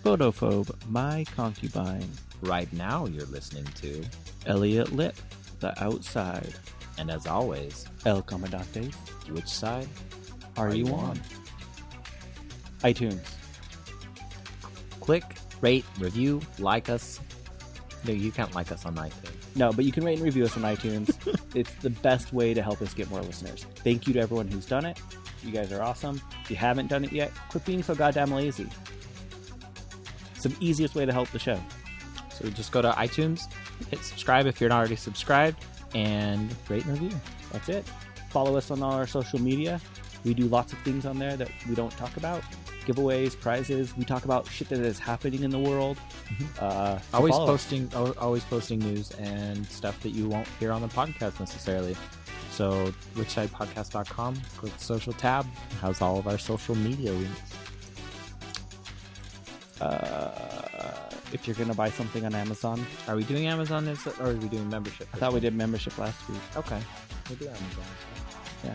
Photophobe, my concubine. Right now, you're listening to. Elliot Lip, the outside. And as always, El Comandante, which side are you on? iTunes. Click, rate, review, like us. No, you can't like us on iTunes. No, but you can rate and review us on iTunes. It's the best way to help us get more listeners. Thank you to everyone who's done it. You guys are awesome. If you haven't done it yet, quit being so goddamn lazy. It's the easiest way to help the show. So just go to iTunes, hit subscribe if you're not already subscribed, and rate and review. That's it. Follow us on all our social media. We do lots of things on there that we don't talk about. Giveaways, prizes. We talk about shit that is happening in the world. So Always follow us. posting news and stuff that you won't hear on the podcast necessarily. So whichsidepodcast.com, click the social tab. It has all of our social media links. If you're going to buy something on Amazon. Are we doing Amazon or are we doing membership? I thought we did membership last week. Okay. We'll do Amazon. Yeah.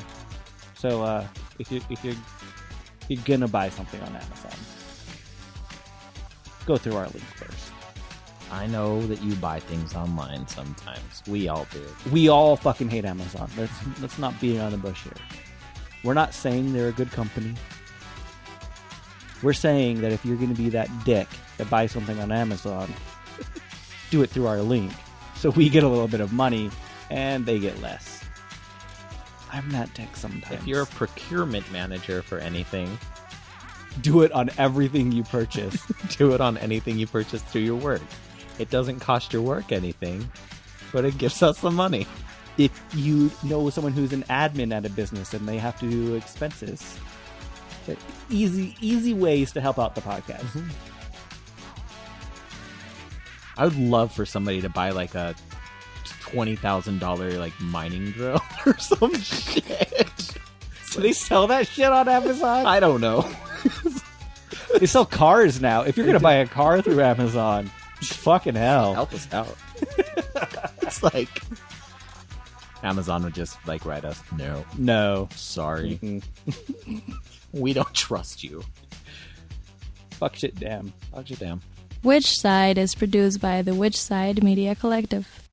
So if you're going to buy something on Amazon, go through our link first. I know that you buy things online sometimes. We all do. We all fucking hate Amazon. Let's not beat around the bush here. We're not saying they're a good company. We're saying that if you're going to be that dick that buys something on Amazon, do it through our link. So we get a little bit of money and they get less. I'm that dick sometimes. If you're a procurement manager for anything, do it on everything you purchase. do it on anything you purchase through your work. It doesn't cost your work anything, but it gives us the money. If you know someone who's an admin at a business and they have to do expenses, easy ways to help out the podcast. Mm-hmm. I would love for somebody to buy like a $20,000 like mining drill or some shit. Do they sell that shit on Amazon? I don't know. They sell cars now. If you're going to buy a car through Amazon, fucking hell. Help us out. It's like Amazon would just like write us, no, sorry. Mm-hmm. We don't trust you. Fuck shit, damn. Fuck you, damn. Which Side is produced by the Which Side Media Collective.